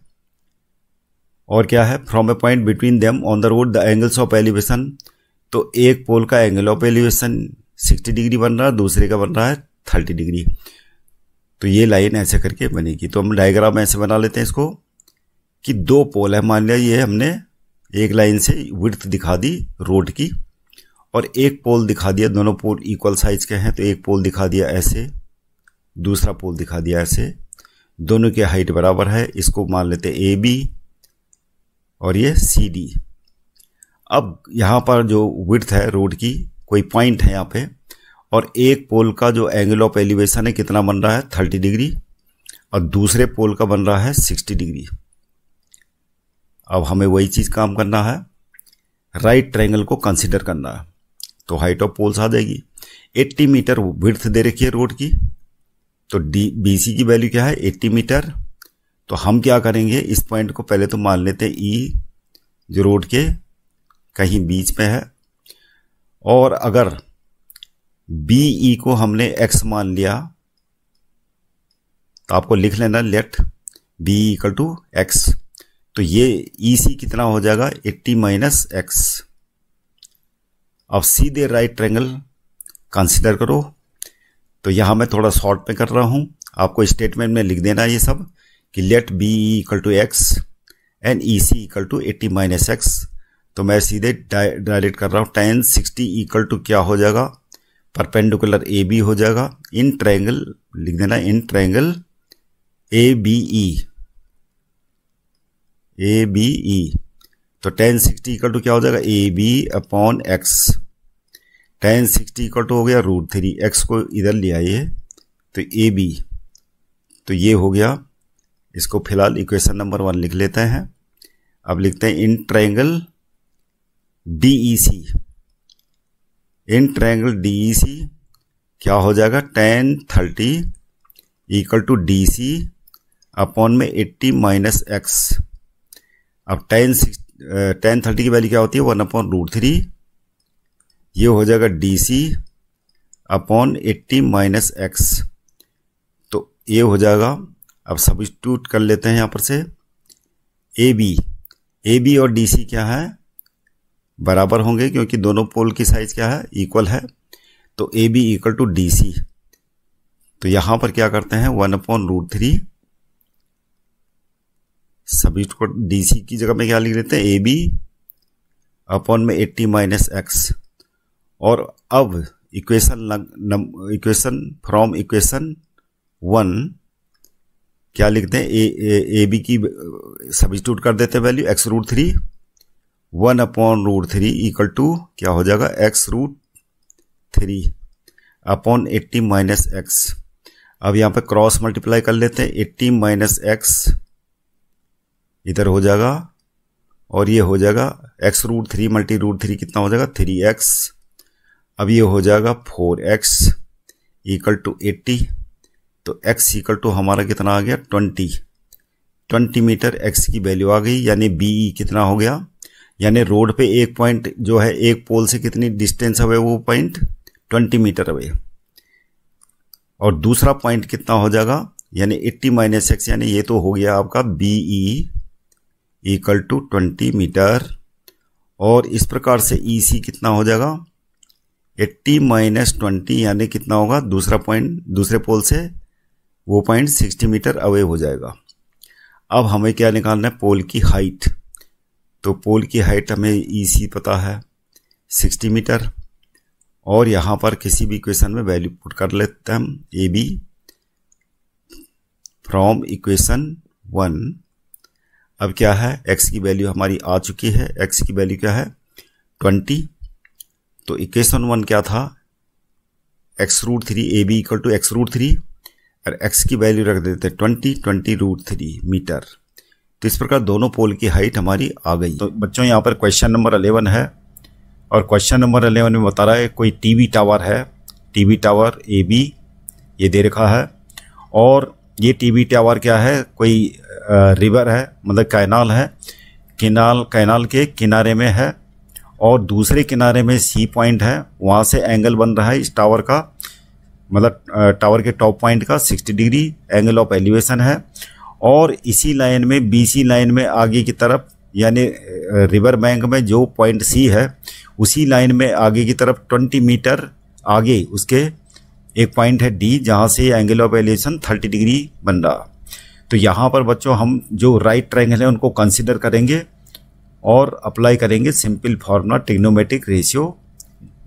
और क्या है, from a point between them on the road the angles of elevation. तो एक पोल का एंगल ऑफ एलिवेशन 60 डिग्री बन रहा है, दूसरे का बन रहा है 30 डिग्री। तो ये लाइन ऐसे करके बनेगी। तो हम डायग्राम ऐसे बना लेते हैं इसको कि 2 पोल है, मान लिया ये हमने एक लाइन से विड्थ दिखा दी रोड की, और एक पोल दिखा दिया, दोनों पोल इक्वल साइज के हैं, तो एक पोल दिखा दिया ऐसे, दूसरा पोल दिखा दिया ऐसे, दोनों की हाइट बराबर है। इसको मान लेते हैं AB और ये CD। अब यहां पर जो विड्थ है रोड की, कोई पॉइंट है यहां पे, और एक पोल का जो एंगल ऑफ एलिवेशन है कितना बन रहा है, 30 डिग्री, और दूसरे पोल का बन रहा है 60 डिग्री। अब हमें वही चीज काम करना है, राइट ट्रायंगल को कंसीडर करना है। तो हाइट ऑफ पोल्स आ जाएगी, 80 मीटर विड्थ दे रखी है रोड की, तो BC की वैल्यू क्या है, 80 मीटर। तो हम क्या करेंगे, इस पॉइंट को पहले तो मान लेते हैं E, जो रोड के कहीं बीच में है, और अगर BE को हमने X मान लिया, तो आपको लिख लेना, let B equal to X. तो ये EC कितना हो जाएगा 80 माइनस एक्स। अब सीधे राइट ट्रायंगल कंसीडर करो। तो यहां मैं थोड़ा शॉर्ट में कर रहा हूं, आपको स्टेटमेंट में लिख देना ये सब कि let B equal to X and EC equal to 80 minus X. तो मैं सीधे डायरेक्ट कर रहा हूं। tan 60 इक्वल टू क्या हो जाएगा, परपेंडिकुलर AB हो जाएगा। इन ट्रायंगल लिख देना, इन ट्रायंगल ABE। तो tan 60 इक्वल टू क्या हो जाएगा, AB upon X. tan 60 equal to हो गया √3, एक्स को इधर ले आइए तो AB। तो ये हो गया, इसको फिलहाल इक्वेशन नंबर 1 लिख लेते हैं। अब लिखते हैं in triangle DEC। In triangle DEC क्या हो जाएगा, tan 30 equal to DC upon में 80 माइनस एक्स। अब tan 30 की वैल्यू क्या होती है, 1/√3। ये हो जाएगा DC अपॉन 80 माइनस एक्स। तो ये हो जाएगा, अब सब्स्टिट्यूट कर लेते हैं यहां पर से। AB और DC क्या है, बराबर होंगे क्योंकि दोनों पोल की साइज क्या है, इक्वल है। तो AB इक्वल टू DC। तो यहां पर क्या करते हैं, 1/√3 सब्स्टिट्यूट DC की जगह में क्या लिख लेते हैं, AB अपॉन में 80 माइनस एक्स। और अब इक्वेशन फ्रॉम इक्वेशन 1 क्या लिखते हैं, AB की सब्स्टिट्यूट कर देते हैं वैल्यू x√3, 1/√3 इक्वल टू क्या हो जाएगा, x√3 अपॉन 80 माइनस एक्स। अब यहां पे क्रॉस मल्टीप्लाई कर लेते हैं, 80 माइनस एक्स इधर हो जाएगा और ये हो जाएगा x√3 मल्टी √3 कितना हो जाएगा, 3x। अब ये हो जाएगा 4x इक्वल टू 80। तो x इक्वल टू हमारा कितना आ गया, 20 मीटर x की वैल्यू आ गई। यानी BE कितना हो गया, यानी रोड पे एक पॉइंट जो है, एक पोल से कितनी डिस्टेंस अवे, वो पॉइंट 20 मीटर अवे। और दूसरा पॉइंट कितना हो जाएगा, यानी 80 माइनस एक्स, यानी ये तो हो गया आपका BE इक्वल टू 20 मीटर। और इस प्रकार से EC कितना हो जाएगा, 80 माइनस 20 यानी कितना होगा, दूसरा पॉइंट दूसरे पोल से वो पॉइंट 60 मीटर अवे हो जाएगा। अब हमें क्या निकालना है, पोल की हाइट। तो पोल की हाइट हमें EC पता है 60 मीटर, और यहां पर किसी भी इक्वेशन में वैल्यू पुट कर लेते हैं हम, AB फ्रॉम इक्वेशन 1। अब क्या है, x की वैल्यू हमारी आ चुकी है, x की वैल्यू क्या है, 20। तो इक्वेशन 1 क्या था, x√3, AB equal to x√3, और x की वैल्यू रख देते 20√3 मीटर। तो इस प्रकार दोनों पोल की हाइट हमारी आ गई। तो बच्चों यहाँ पर क्वेश्चन नंबर 11 है, और क्वेश्चन नंबर 11 में बता रहा है कोई टीवी टावर है, टीवी टावर AB ये दे रखा है, और ये टीवी टावर क्या है, कोई रिवर है, मतलब कैनाल है, कैनाल के किनारे में है, और दूसरे किनारे में C पॉइंट है, वहाँ से एंगल बन रहा है इस टावर का, मतलब टावर के टॉप पॉइंट का 60 डिग्री एंगल ऑफ एलिवेशन है। और इसी लाइन में BC लाइन में आगे की तरफ, यानी रिवर बैंक में जो पॉइंट C है, उसी लाइन में आगे की तरफ 20 मीटर आगे उसके एक पॉइंट है D, जहाँ से एंगल ऑफ एलिवेशन 30 डिग्री बन रहा। तो यहाँ पर बच्चों हम जो राइट ट्रायंगल है उनको कंसिडर करेंगे और अप्लाई करेंगे सिंपल फॉर्मूला ट्रिग्नोमेट्रिक रेशियो,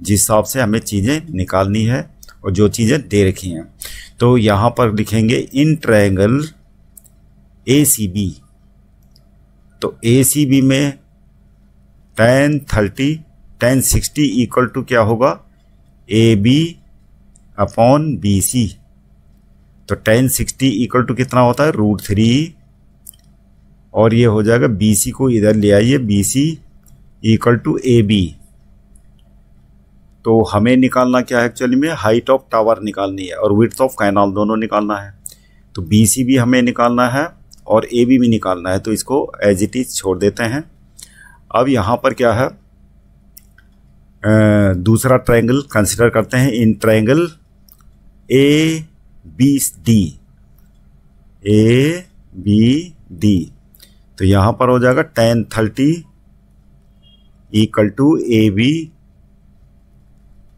जिस हिसाब से हमें चीज़ें निकालनी है और जो चीज़ें दे रखी हैं। तो यहाँ पर लिखेंगे इन ट्रायंगल ACB। तो ACB में tan 60 इक्वल टू क्या होगा, AB अपॉन BC। तो tan 60 इक्वल टू कितना होता है, √3, और ये हो जाएगा BC को इधर ले आइए, BC इक्वल टू AB। तो हमें निकालना क्या है, एक्चुअली में हाइट ऑफ टावर निकालनी है और विड्थ ऑफ कैनाल दोनों निकालना है। तो BC भी हमें निकालना है और AB भी निकालना है, तो इसको एज इट इज छोड़ देते हैं। अब यहाँ पर क्या है, दूसरा ट्रायंगल कंसिडर करते हैं, in triangle ABD B D. तो यहाँ पर हो जाएगा tan 30 equal to A B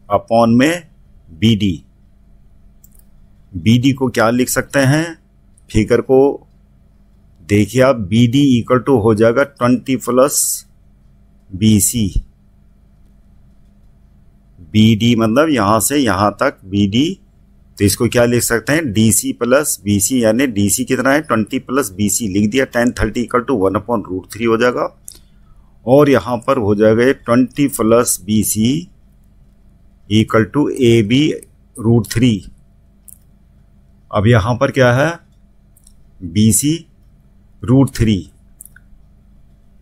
upon में बी डी। बी डी को क्या लिख सकते हैं, फिगर को देखिए आप, बी डी इक्वल टू हो जाएगा 20 plus B C. B D मतलब यहां से यहां तक बी डी, तो इसको क्या लिख सकते हैं, D C plus B C, यानी डी सी कितना है 20 प्लस बी सी लिख दिया। tan 30 इक्वल टू 1/√3 हो जाएगा, और यहां पर हो जाएगा 20 plus B C equal to A B √3। अब यहां पर क्या है, बी सी √3।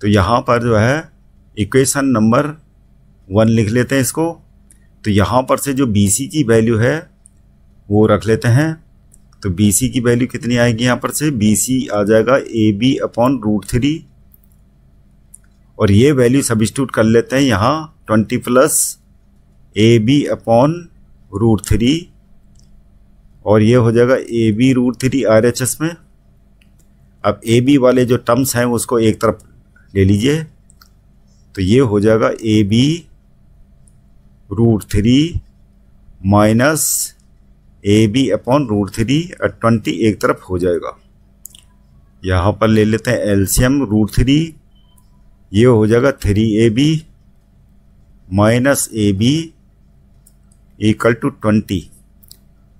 तो यहां पर जो है इक्वेशन नंबर 1 लिख लेते हैं इसको। तो यहां पर से जो बी सी की वैल्यू है वो रख लेते हैं। तो बी सी की वैल्यू कितनी आएगी, यहां पर से बी सी आ जाएगा ए बी अपॉन √3, और ये वैल्यू सब्स्टिट्यूट कर लेते हैं यहाँ 20 प्लस ए बी अपॉन √3, और ये हो जाएगा ए बी √3 RHS में। अब ए बी वाले जो टर्म्स हैं उसको एक तरफ ले लीजिए, तो ये हो जाएगा A B √3 minus A B upon √3 और 20 एक तरफ हो जाएगा। यहाँ पर ले लेते हैं एलसीएम √3, ये हो जाएगा 3AB minus A B equal to 20,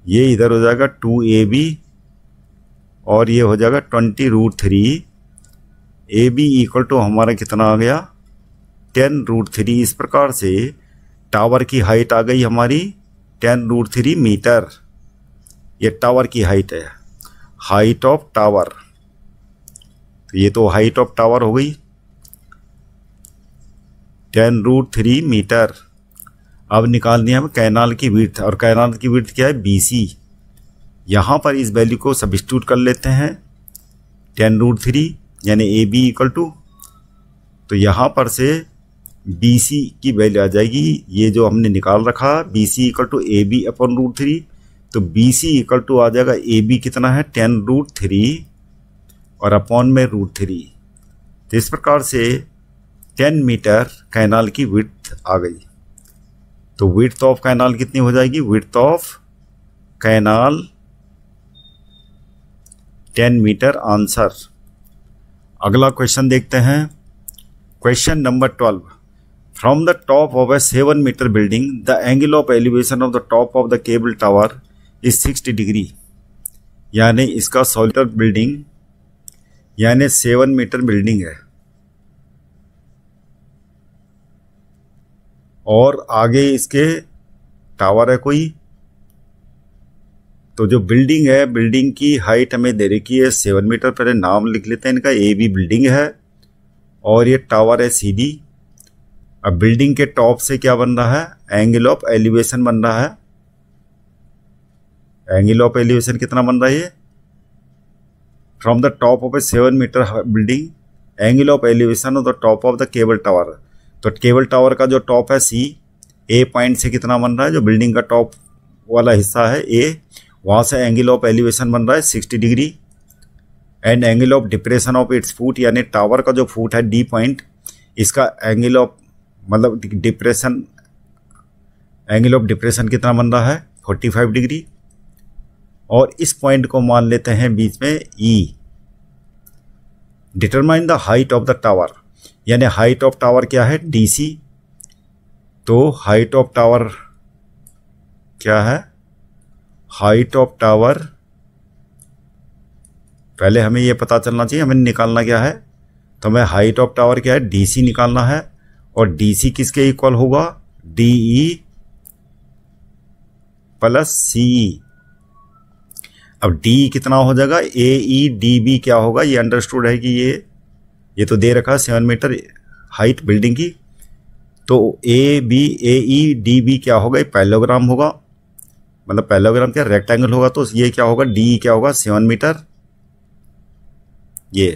ये इधर हो जाएगा 2AB, और ये हो जाएगा 20√3। ए बी इक्वल टू हमारा कितना आ गया 10√3। इस प्रकार से टावर की हाइट आ गई हमारी 10√3 मीटर। ये टावर की हाइट है, हाइट ऑफ टावर। तो ये तो हाइट ऑफ टावर हो गई 10√3 मीटर। अब निकालनी है हमें कैनाल की विड्थ, और कैनाल की विड्थ क्या है BC। यहाँ पर इस वैल्यू को सब्स्टिट्यूट कर लेते हैं 10√3 यानी ए बी इक्वल टू, तो यहाँ पर से BC की वैल्यू आ जाएगी, ये जो हमने निकाल रखा BC equal to A B upon √3, तो BC इक्वल टू आ जाएगा ए बी कितना है 10√3 और अपॉन में √3। तो इस प्रकार से 10 मीटर कैनाल की विड्थ आ गई। तो विड्थ ऑफ कैनाल कितनी हो जाएगी, width of canal 10 metre answer. अगला क्वेश्चन देखते हैं, question number 12। From the top of a 7 metre building the angle of elevation of the top of the cable tower is 60 degree. यानी इसका solitaire building यानी 7 metre building है, और आगे इसके टावर है कोई। तो जो बिल्डिंग है, बिल्डिंग की हाइट हमें दे रखी है 7 मीटर। पहले नाम लिख लेते हैं इनका, ए बी बिल्डिंग है और ये टावर है CD। अब बिल्डिंग के टॉप से क्या बन रहा है, एंगल ऑफ एलिवेशन बन रहा है। एंगल ऑफ एलिवेशन कितना बन रहा है, ये from the top of a 7 metre building angle of elevation of the top of the cable tower. तो केबल टावर का जो टॉप है C, A पॉइंट से कितना बन रहा है, जो बिल्डिंग का टॉप वाला हिस्सा है A, वहां से एंगल ऑफ एलिवेशन बन रहा है 60 degree. And angle of depression of its foot, यानी टावर का जो फुट है D पॉइंट, इसका एंगल ऑफ मतलब डिप्रेशन, एंगल ऑफ डिप्रेशन कितना बन रहा है 45 डिग्री। और इस पॉइंट को मान लेते हैं बीच में E। Determine the height of the tower, यानी हाइट ऑफ टावर क्या है DC। तो हाइट ऑफ टावर क्या है, हाइट ऑफ टावर पहले हमें ये पता चलना चाहिए हमें निकालना क्या है। तो हमें हाइट ऑफ टावर क्या है DC निकालना है, और DC किसके इक्वल होगा, DE प्लस CE। अब D कितना हो जाएगा, AEDB क्या होगा, ये अंडरस्टूड है कि ये तो दे रखा है 7 मीटर हाइट बिल्डिंग की। तो AEDB क्या होगा, ये पैरेललोग्राम होगा, मतलब पैरेललोग्राम क्या रेक्टेंगल होगा। तो ये क्या होगा, DE क्या होगा 7 मीटर, ये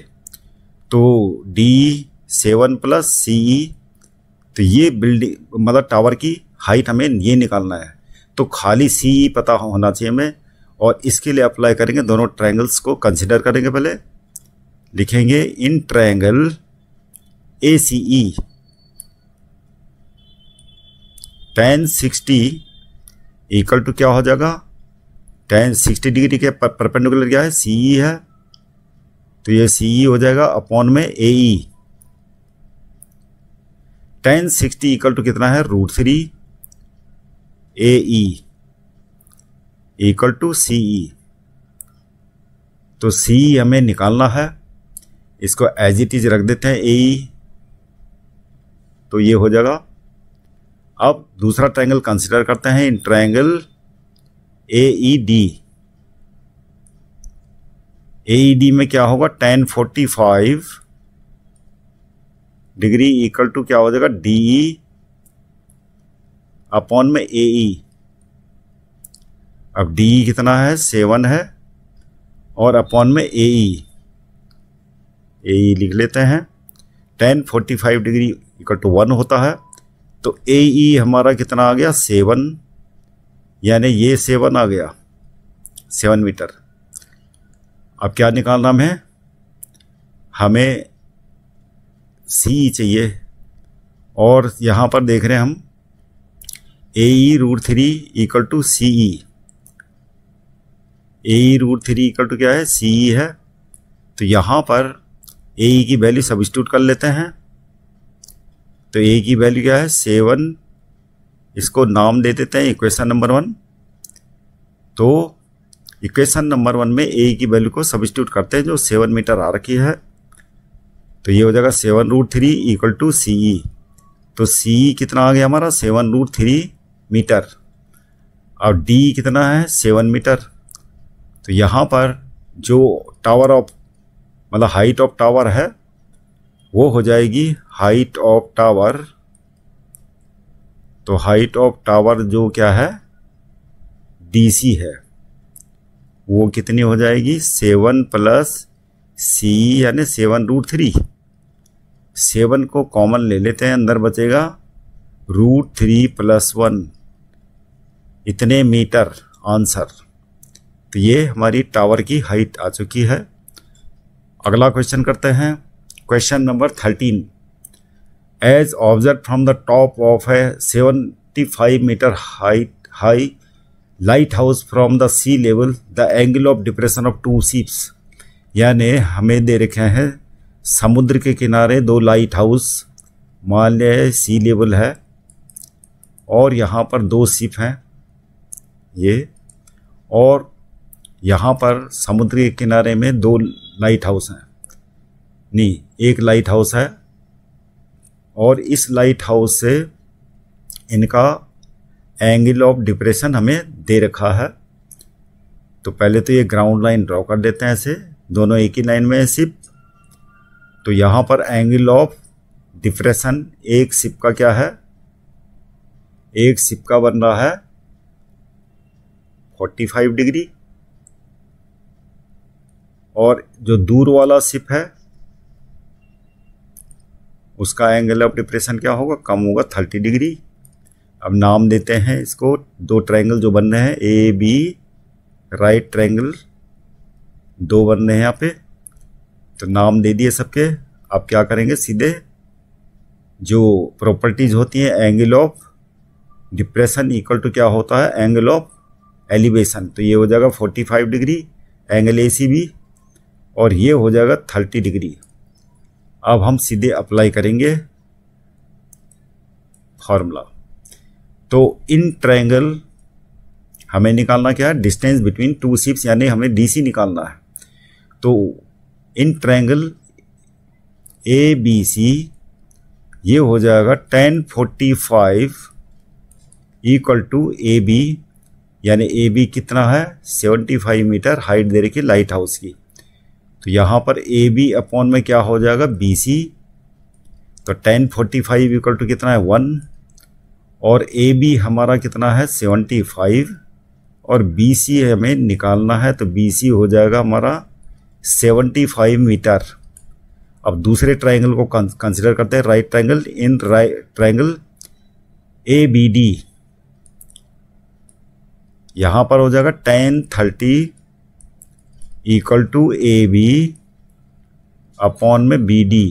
तो DE 7 प्लस CE। तो ये बिल्डिंग मतलब टावर की हाइट हमें ये निकालना है। तो खाली CE पता होना चाहिए हमें, और इसके लिए अप्लाई करेंगे दोनों ट्रायंगल्स को कंसिडर करेंगे पहले। लिखेंगे in triangle ACE tan 60 equal to क्या हो जाएगा, tan 60 डिग्री के परपेंडिकुलर क्या है, CE है, तो ये CE हो जाएगा अपॉन में AE। tan 60 इक्वल टू कितना है, √3 AE इक्वल टू CE। तो CE हमें निकालना है, इसको एज इट इज रख देते हैं AE, तो ये हो जाएगा। अब दूसरा ट्रायंगल कंसीडर करते हैं इन ट्रायंगल AED। AED में क्या होगा, tan 45 डिग्री इक्वल टू क्या हो जाएगा, DE अपॉन में AE। अब DE कितना है, 7 है, और अपॉन में AE लिख लेते हैं। tan 45 डिग्री इक्वल टू 1 होता है, तो AE हमारा कितना आ गया, 7, यानी ये 7 आ गया, 7 मीटर। अब क्या निकालना हमें CE चाहिए, और यहाँ पर देख रहे हैं हम AE √3 equal to CE। AE √3 equal to क्या है, CE है, तो यहाँ पर AE की वैल्यू सब्स्टिट्यूट कर लेते हैं। तो AE की वैल्यू क्या है, 7, इसको नाम दे देते हैं इक्वेशन नंबर 1। तो इक्वेशन नंबर 1 में AE की वैल्यू को सब्स्टिट्यूट करते हैं, जो 7 मीटर आ रखी है, तो ये हो जाएगा 7 √3 इक्वल टू CE। तो CE कितना आ गया हमारा, 7 √3 मीटर, और D कितना है, 7 मीटर। तो यहाँ पर जो टावर ऑफ मतलब हाइट ऑफ टावर है वो हो जाएगी हाइट ऑफ टावर। तो हाइट ऑफ टावर जो क्या है, DC है, वो कितनी हो जाएगी, 7 प्लस CE यानी 7 √3। 7 को कॉमन ले लेते हैं, अंदर बचेगा √3 प्लस 1, इतने मीटर आंसर। तो ये हमारी टावर की हाइट आ चुकी है। अगला क्वेश्चन करते हैं, question number 13। As observe from the top of a 75 metre high lighthouse from the sea level the angle of depression of 2 ships. यानी हमें दे रखे हैं समुद्र के किनारे 2 लाइट हाउस, मान लिया सी लेवल है, और यहाँ पर 2 शिप हैं ये, और यहाँ पर समुद्र के किनारे में 2 लाइट हाउस हैं, नहीं एक लाइट हाउस है, और इस लाइट हाउस से इनका एंगल ऑफ डिप्रेशन हमें दे रखा है। तो पहले तो ये ग्राउंड लाइन ड्रॉ कर देते हैं, ऐसे दोनों एक ही लाइन में है शिप। तो यहाँ पर एंगल ऑफ डिप्रेशन एक शिप का क्या है, एक शिप का बन रहा है 45 डिग्री, और जो दूर वाला शिप है उसका एंगल ऑफ डिप्रेशन क्या होगा, कम होगा 30 डिग्री। अब नाम देते हैं इसको, 2 ट्रायंगल जो बन रहे हैं AB राइट ट्रायंगल 2 बन रहे हैं यहाँ पे, तो नाम दे दिए सबके। अब क्या करेंगे, सीधे जो प्रॉपर्टीज होती हैं angle of depression equal to क्या होता है, एंगल ऑफ एलिवेशन। तो ये हो जाएगा 45 डिग्री एंगल ACB, और ये हो जाएगा 30 डिग्री। अब हम सीधे अप्लाई करेंगे फॉर्मूला। तो इन ट्रायंगल हमें निकालना क्या है, डिस्टेंस बिटवीन 2 शिप्स, यानी हमें DC निकालना है। तो इन ट्रायंगल ABC ये हो जाएगा tan 45 इक्वल टू AB, यानी AB कितना है, 75 मीटर हाइट दे रखी लाइट हाउस की। तो यहाँ पर AB अपॉन में क्या हो जाएगा, BC। तो tan 45 इक्वल टू कितना है, 1, और AB हमारा कितना है 75, और BC हमें निकालना है, तो BC हो जाएगा हमारा 75 मीटर। अब दूसरे ट्रायंगल को कंसिडर करते हैं, right triangle. In triangle ABD यहाँ पर हो जाएगा tan 30 equal to AB upon में बी डी।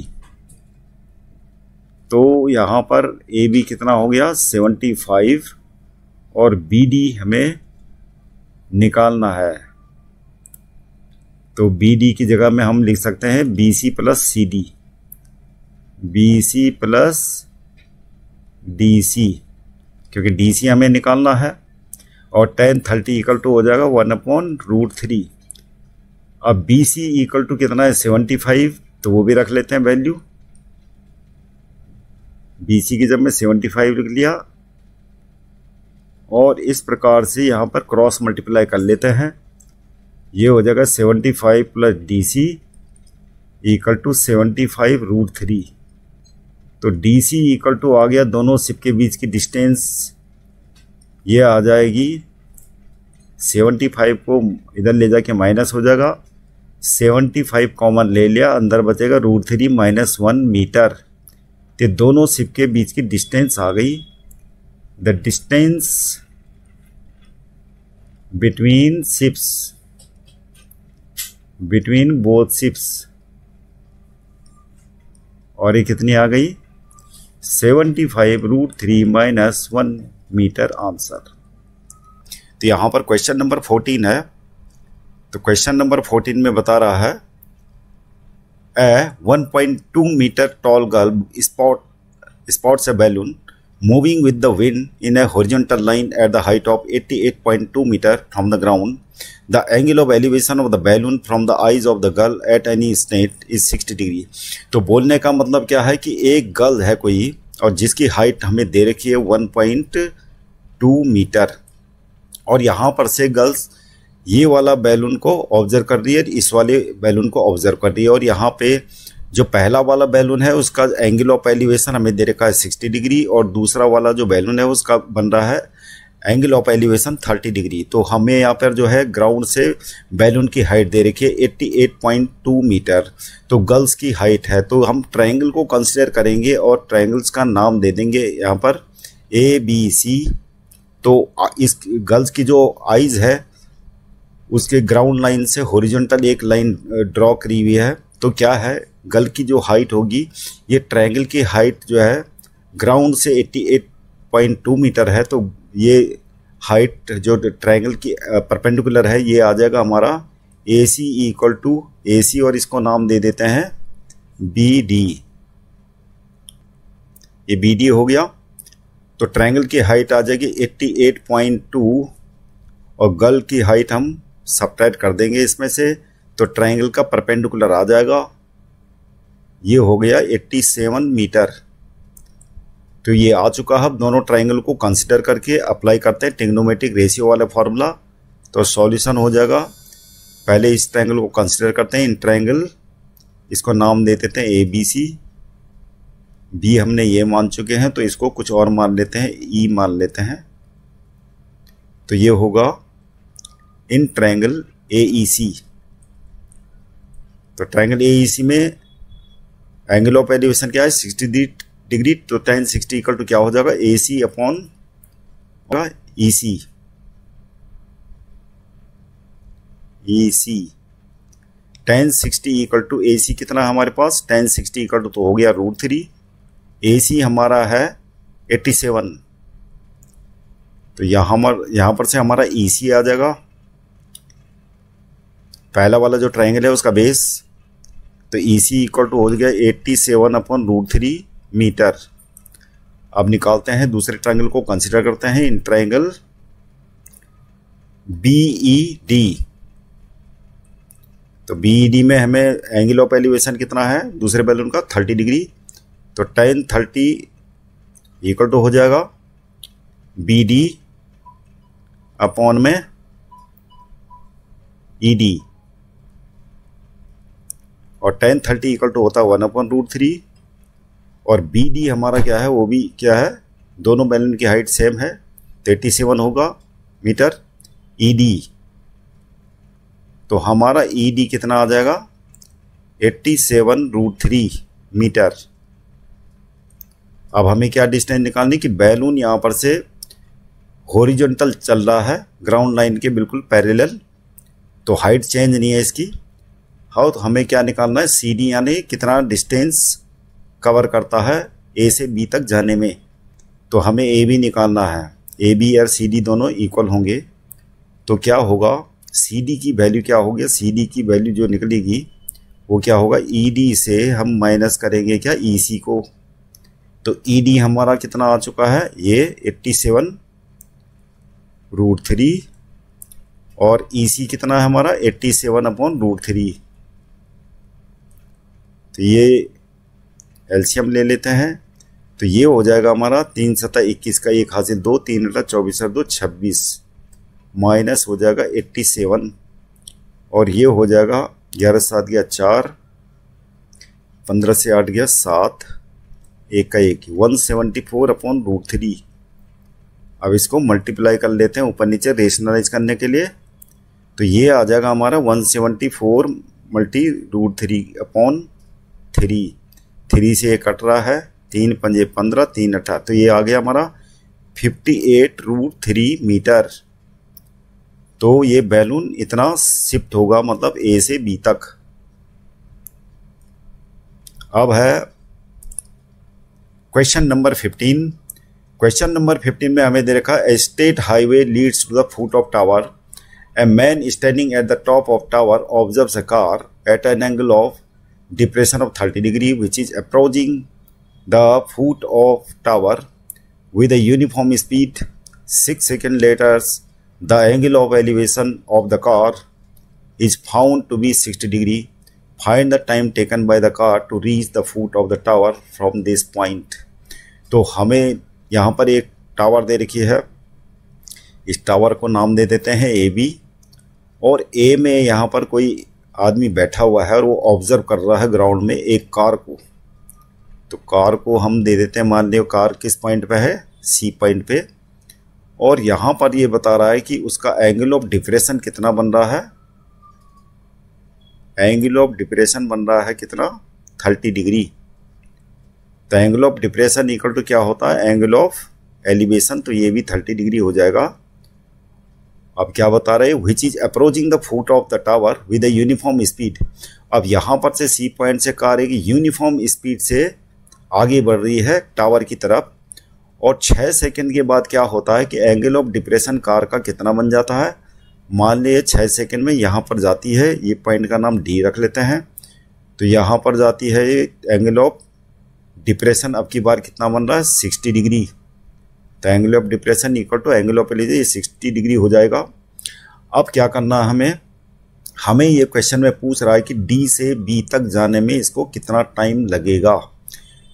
तो यहाँ पर ए बी कितना हो गया 75 और बी डी हमें निकालना है। तो बी डी की जगह में हम लिख सकते हैं B C plus C D, B C plus D C, क्योंकि डी सी हमें निकालना है। और tan 30 इक्वल टू हो जाएगा 1/√3। अब बी सी इक्वल टू कितना है 75, तो वो भी रख लेते हैं वैल्यू। बी सी की जब मैं 75 लिख लिया और इस प्रकार से यहाँ पर क्रॉस मल्टीप्लाई कर लेते हैं। ये हो जाएगा 75 plus D C equal to 75√3। तो डी सी इक्वल टू आ गया दोनों सिप के बीच की डिस्टेंस, ये आ जाएगी 75 को इधर ले जाके माइनस हो जाएगा, 75 कॉमन ले लिया, अंदर बचेगा √3 - 1 मीटर। तो दोनों सिप के बीच की डिस्टेंस आ गई। The distance between ships, between both ships, और ये कितनी आ गई 75√3 - 1 मीटर आंसर। तो यहाँ पर क्वेश्चन नंबर 14 है। तो क्वेश्चन नंबर 14 में बता रहा है a 1.2 metre tall girl spots a balloon moving with the wind in a horizontal line at the height of 88.2 meter from the ground. The angle of elevation of the balloon from the eyes of the girl at any instant is 60 degree. तो बोलने का मतलब क्या है कि एक girl है कोई और जिसकी हाइट हमें दे रखी है 1.2 मीटर, और यहाँ पर से गर्ल्स ये वाला बैलून को ऑब्जर्व कर रही है, इस वाले बैलून को ऑब्जर्व कर रही है। और यहाँ पे जो पहला वाला बैलून है उसका एंगल ऑफ एलिवेशन हमें दे रखा है 60 डिग्री, और दूसरा वाला जो बैलून है उसका बन रहा है एंगल ऑफ एलिवेशन 30 डिग्री। तो हमें यहाँ पर जो है ग्राउंड से बैलून की हाइट दे रखी है 88.2 मीटर। तो गर्ल्स की हाइट है, तो हम ट्रायंगल को कंसिडर करेंगे और ट्रायंगल्स का नाम दे देंगे यहाँ पर ए बी सी। तो इस गर्ल्स की जो आइज़ है उसके ग्राउंड लाइन से हॉरिजॉन्टल एक लाइन ड्रॉ करी हुई है। तो क्या है गर्ल की जो हाइट होगी, ये ट्रायंगल की हाइट जो है ग्राउंड से 88.2 मीटर है। तो ये हाइट जो ट्रायंगल की परपेंडिकुलर है ये आ जाएगा हमारा ए सी इक्वल टू ए सी, और इसको नाम दे देते हैं बी डी। ये बी डी हो गया। तो ट्रायंगल की हाइट आ जाएगी 88.2 और गर्ल की हाइट हम सब्ट्रैक्ट कर देंगे इसमें से, तो ट्रायंगल का परपेंडिकुलर आ जाएगा, ये हो गया 87 मीटर। तो ये आ चुका है। अब दोनों ट्रायंगल को कंसिडर करके अप्लाई करते हैं ट्रिग्नोमेट्रिक रेशियो वाला फॉर्मूला, तो सॉल्यूशन हो जाएगा। पहले इस ट्रायंगल को कंसिडर करते हैं, इन ट्रायंगल, इसको नाम दे देते हैं ए बी सी। बी हमने ये मान चुके हैं तो इसको कुछ और मान लेते हैं, ई मान लेते हैं। तो ये होगा इन ट्रायंगल ए ई सी। तो ट्रायंगल ए ई सी में एंगल ऑफ एलिवेशन क्या है 60 डिग्री। तो tan 60 इक्वल टू क्या हो जाएगा A C upon E C. E C tan 60 equal to A C कितना है हमारे पास, tan 60 इक्वल टू तो हो गया √3। ए सी हमारा है 87। तो यहाँ पर से हमारा ई सी आ जाएगा, पहला वाला जो ट्रायंगल है उसका बेस। तो ई सी इक्वल टू हो गया 87/√3 मीटर। अब निकालते हैं दूसरे ट्रायंगल को कंसिडर करते हैं, in triangle B E D. तो बी ई डी में हमें एंगल ऑफ एलिवेशन कितना है दूसरे बैलून का 30 डिग्री। तो tan 30 इक्वल टू हो जाएगा बी डी अपॉन में ई डी, और tan 30 इक्वल टू होता है 1/√3। और बी डी हमारा क्या है, वो भी क्या है, दोनों बैलून की हाइट सेम है, 87 होगा मीटर। ई डी, तो हमारा ई डी कितना आ जाएगा 87√3 मीटर। अब हमें क्या डिस्टेंस निकालनी कि बैलून यहाँ पर से हॉरिजॉन्टल चल रहा है ग्राउंड लाइन के बिल्कुल पैरेलल, तो हाइट चेंज नहीं है इसकी, हाँ, तो हमें क्या निकालना है, सी डी यानी कितना डिस्टेंस कवर करता है ए से बी तक जाने में। तो हमें ए बी निकालना है, ए बी और सी डी दोनों इक्वल होंगे। तो क्या होगा, सी डी की वैल्यू क्या होगी, सी डी की वैल्यू जो निकलेगी वो क्या होगा, ई डी से हम माइनस करेंगे क्या, ई सी को। तो ई डी हमारा कितना आ चुका है, ये 87√3 और ई सी कितना है हमारा 87/√3। तो ये एलसीएम ले लेते हैं। तो ये हो जाएगा हमारा 3 सता 21 का 1 हासिल 2, 3 अटा 24 और 2 26, माइनस हो जाएगा 87 और ये हो जाएगा 11 7 गया 4, 15 से 8 गया 7, 1 का 1 174/√3। अब इसको मल्टीप्लाई कर लेते हैं ऊपर नीचे रेशनलाइज करने के लिए। तो ये आ जाएगा हमारा 174 × √3/3। 3 से 1 कट रहा है, 3 पंजे 15, 3 अठा, तो ये आ गया हमारा 58√3 मीटर। तो ये बैलून इतना शिफ्ट होगा, मतलब ए से बी तक। अब है क्वेश्चन नंबर 15। क्वेश्चन नंबर 15 में हमें दे रखा है, state highway leads to the foot of tower. A man standing at the top of tower observes a car at an angle of depression of 30 degree which is approaching the foot of tower with a uniform speed. 6 seconds later, the angle of elevation of the car is found to be 60 degree. Find the time taken by the car to reach the foot of the tower from this point. तो हमें यहाँ पर एक tower दे रखी है, इस tower को नाम दे देते हैं ए बी, और ए में यहाँ पर कोई आदमी बैठा हुआ है और वो ऑब्जर्व कर रहा है ग्राउंड में एक कार को। तो कार को हम दे देते हैं, मान लियो कार किस पॉइंट पे है, सी पॉइंट पे, और यहाँ पर ये बता रहा है कि उसका एंगल ऑफ डिप्रेशन कितना बन रहा है, एंगल ऑफ डिप्रेशन बन रहा है कितना, 30 डिग्री। तो angle of depression equal to क्या होता है, एंगल ऑफ एलिवेशन, तो ये भी 30 डिग्री हो जाएगा। अब क्या बता रहे हैं, which is approaching the foot of the tower with a uniform speed. अब यहाँ पर से सी पॉइंट से कार एक यूनिफॉर्म स्पीड से आगे बढ़ रही है टावर की तरफ, और 6 सेकंड के बाद क्या होता है कि एंगल ऑफ डिप्रेशन कार का कितना बन जाता है। मान लीजिए 6 सेकंड में यहाँ पर जाती है, ये पॉइंट का नाम डी रख लेते हैं। तो यहाँ पर जाती है ये एंगल ऑफ डिप्रेशन, अब की बार कितना बन रहा है, 60 डिग्री। तो angle of depression equal to angle of लीजिए 60 डिग्री हो जाएगा। अब क्या करना है हमें ये क्वेश्चन में पूछ रहा है कि डी से बी तक जाने में इसको कितना टाइम लगेगा।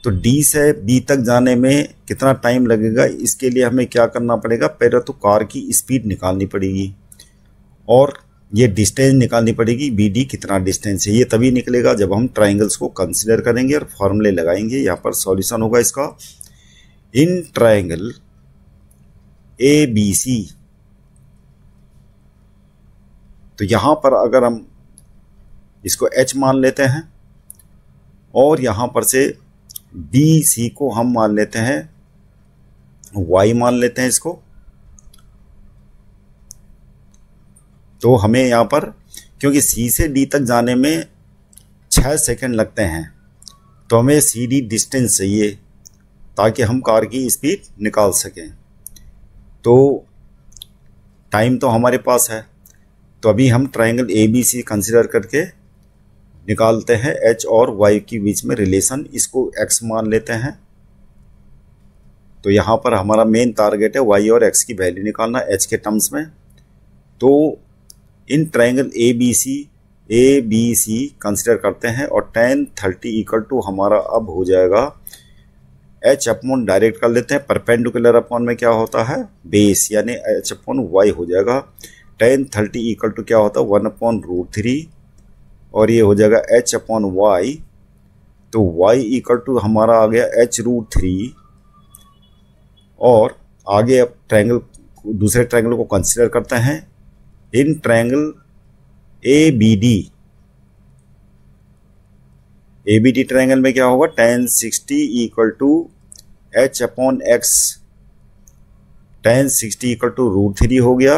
तो डी से बी तक जाने में कितना टाइम लगेगा, इसके लिए हमें क्या करना पड़ेगा, पहले तो कार की स्पीड निकालनी पड़ेगी और ये डिस्टेंस निकालनी पड़ेगी, बी डी कितना डिस्टेंस है। ये तभी निकलेगा जब हम ट्राइंगल्स को कंसिडर करेंगे और फॉर्मूले लगाएंगे। यहाँ पर सॉल्यूशन होगा इसका, इन ट्राइंगल ए बी सी। तो यहां पर अगर हम इसको H मान लेते हैं और यहां पर से बी सी को हम मान लेते हैं Y मान लेते हैं इसको, तो हमें यहां पर क्योंकि C से D तक जाने में 6 सेकंड लगते हैं, तो हमें सी डी डिस्टेंस चाहिए ताकि हम कार की स्पीड निकाल सकें। तो टाइम तो हमारे पास है, तो अभी हम triangle A B C consider करके निकालते हैं एच और वाई के बीच में रिलेशन, इसको एक्स मान लेते हैं। तो यहाँ पर हमारा मेन टारगेट है वाई और एक्स की वैल्यू निकालना एच के टर्म्स में। तो इन triangle A B C consider करते हैं और tan 30 इक्वल टू हमारा अब हो जाएगा एच अपॉन डायरेक्ट कर लेते हैं, परपेंडिकुलर अपॉन में क्या होता है बेस, यानी एच अपॉन वाई हो जाएगा। tan 30 इक्वल टू क्या होता है 1/√3 और ये हो जाएगा एच अपॉन वाई। तो वाई इक्वल टू हमारा आ गया h√3 और आगे अब ट्रायंगल दूसरे ट्रायंगल को कंसिडर करते हैं। इन ट्रायंगल ABD ट्रायंगल में क्या होगा tan 60 equal to h upon x। tan 60 equal to √3 हो गया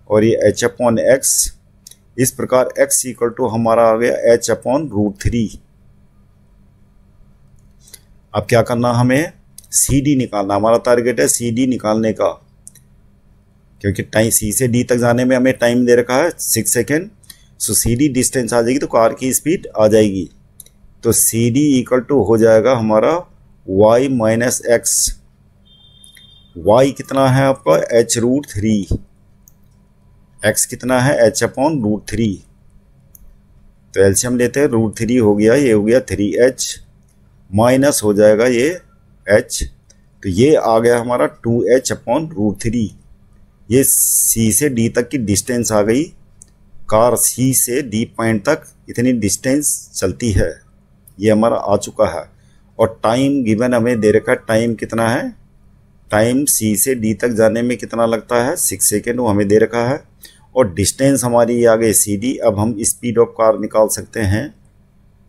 और ये h अपॉन x इस प्रकार x इक्वल टू हमारा आ गया h/√3। अब क्या करना, हमें CD निकालना, हमारा टारगेट है CD निकालने का, क्योंकि टाइम C से D तक जाने में हमें टाइम दे रखा है 6 सेकेंड। सो CD डिस्टेंस आ जाएगी तो कार की स्पीड आ जाएगी। तो CD इक्वल टू हो जाएगा हमारा y माइनस एक्स। y कितना है आपका h√3, x कितना है h/√3। तो एलसीएम लेते हैं, √3 हो गया, ये हो गया 3h, माइनस हो जाएगा ये h, तो ये आ गया हमारा 2h/√3। ये C से D तक की डिस्टेंस आ गई। कार C से D पॉइंट तक इतनी डिस्टेंस चलती है, ये हमारा आ चुका है। और टाइम गिवन हमें दे रखा है, टाइम कितना है, टाइम C से D तक जाने में कितना लगता है 6 सेकेंड, वो हमें दे रखा है। और डिस्टेंस हमारी आ गई CD। अब हम स्पीड ऑफ कार निकाल सकते हैं।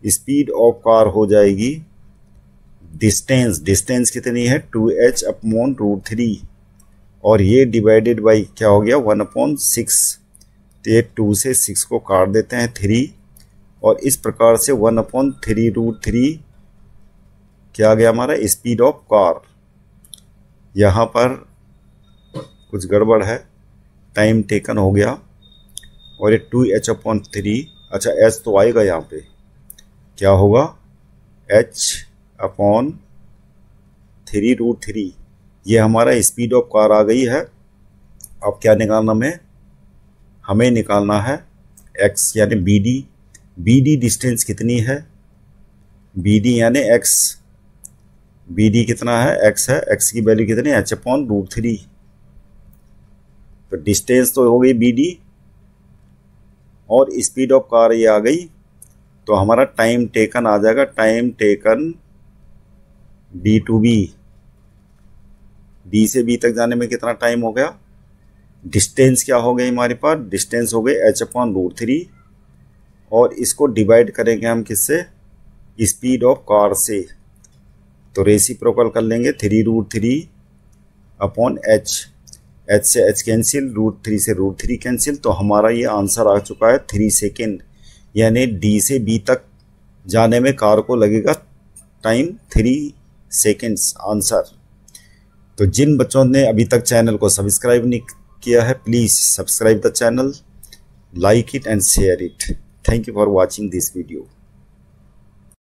स्पीड ऑफ कार हो जाएगी डिस्टेंस कितनी है 2h/√3, और ये डिवाइडेड बाई क्या हो गया 1/6। तो ये 2 से 6 को काट देते हैं 3, और इस प्रकार से 1/3√3 क्या आ गया हमारा स्पीड ऑफ कार। यहाँ पर कुछ गड़बड़ है, टाइम टेकन हो गया, और ये 2h/3, अच्छा h तो आएगा यहाँ पे, क्या होगा h/3√3। ये हमारा स्पीड ऑफ कार आ गई है। अब क्या निकालना, हमें निकालना है x यानी BD डिस्टेंस कितनी है, BD यानी x, BD कितना है x है, x की वैल्यू कितनी है h/√3। तो डिस्टेंस तो हो गई BD, और स्पीड ऑफ कार ये आ गई। तो हमारा टाइम टेकन आ जाएगा, time taken D to B, D से B तक जाने में कितना टाइम हो गया। डिस्टेंस क्या हो गई हमारे पास, डिस्टेंस हो गई h/√3, और इसको डिवाइड करेंगे हम किससे, स्पीड ऑफ कार से। तो रेसिप्रोकल कर लेंगे 3√3/h, h से h कैंसिल, √3 से √3 कैंसिल। तो हमारा ये आंसर आ चुका है 3 सेकेंड, यानी D से B तक जाने में कार को लगेगा टाइम 3 सेकेंड्स आंसर। तो जिन बच्चों ने अभी तक चैनल को सब्सक्राइब नहीं किया है, please subscribe the channel, like it and share it. Thank you for watching this video.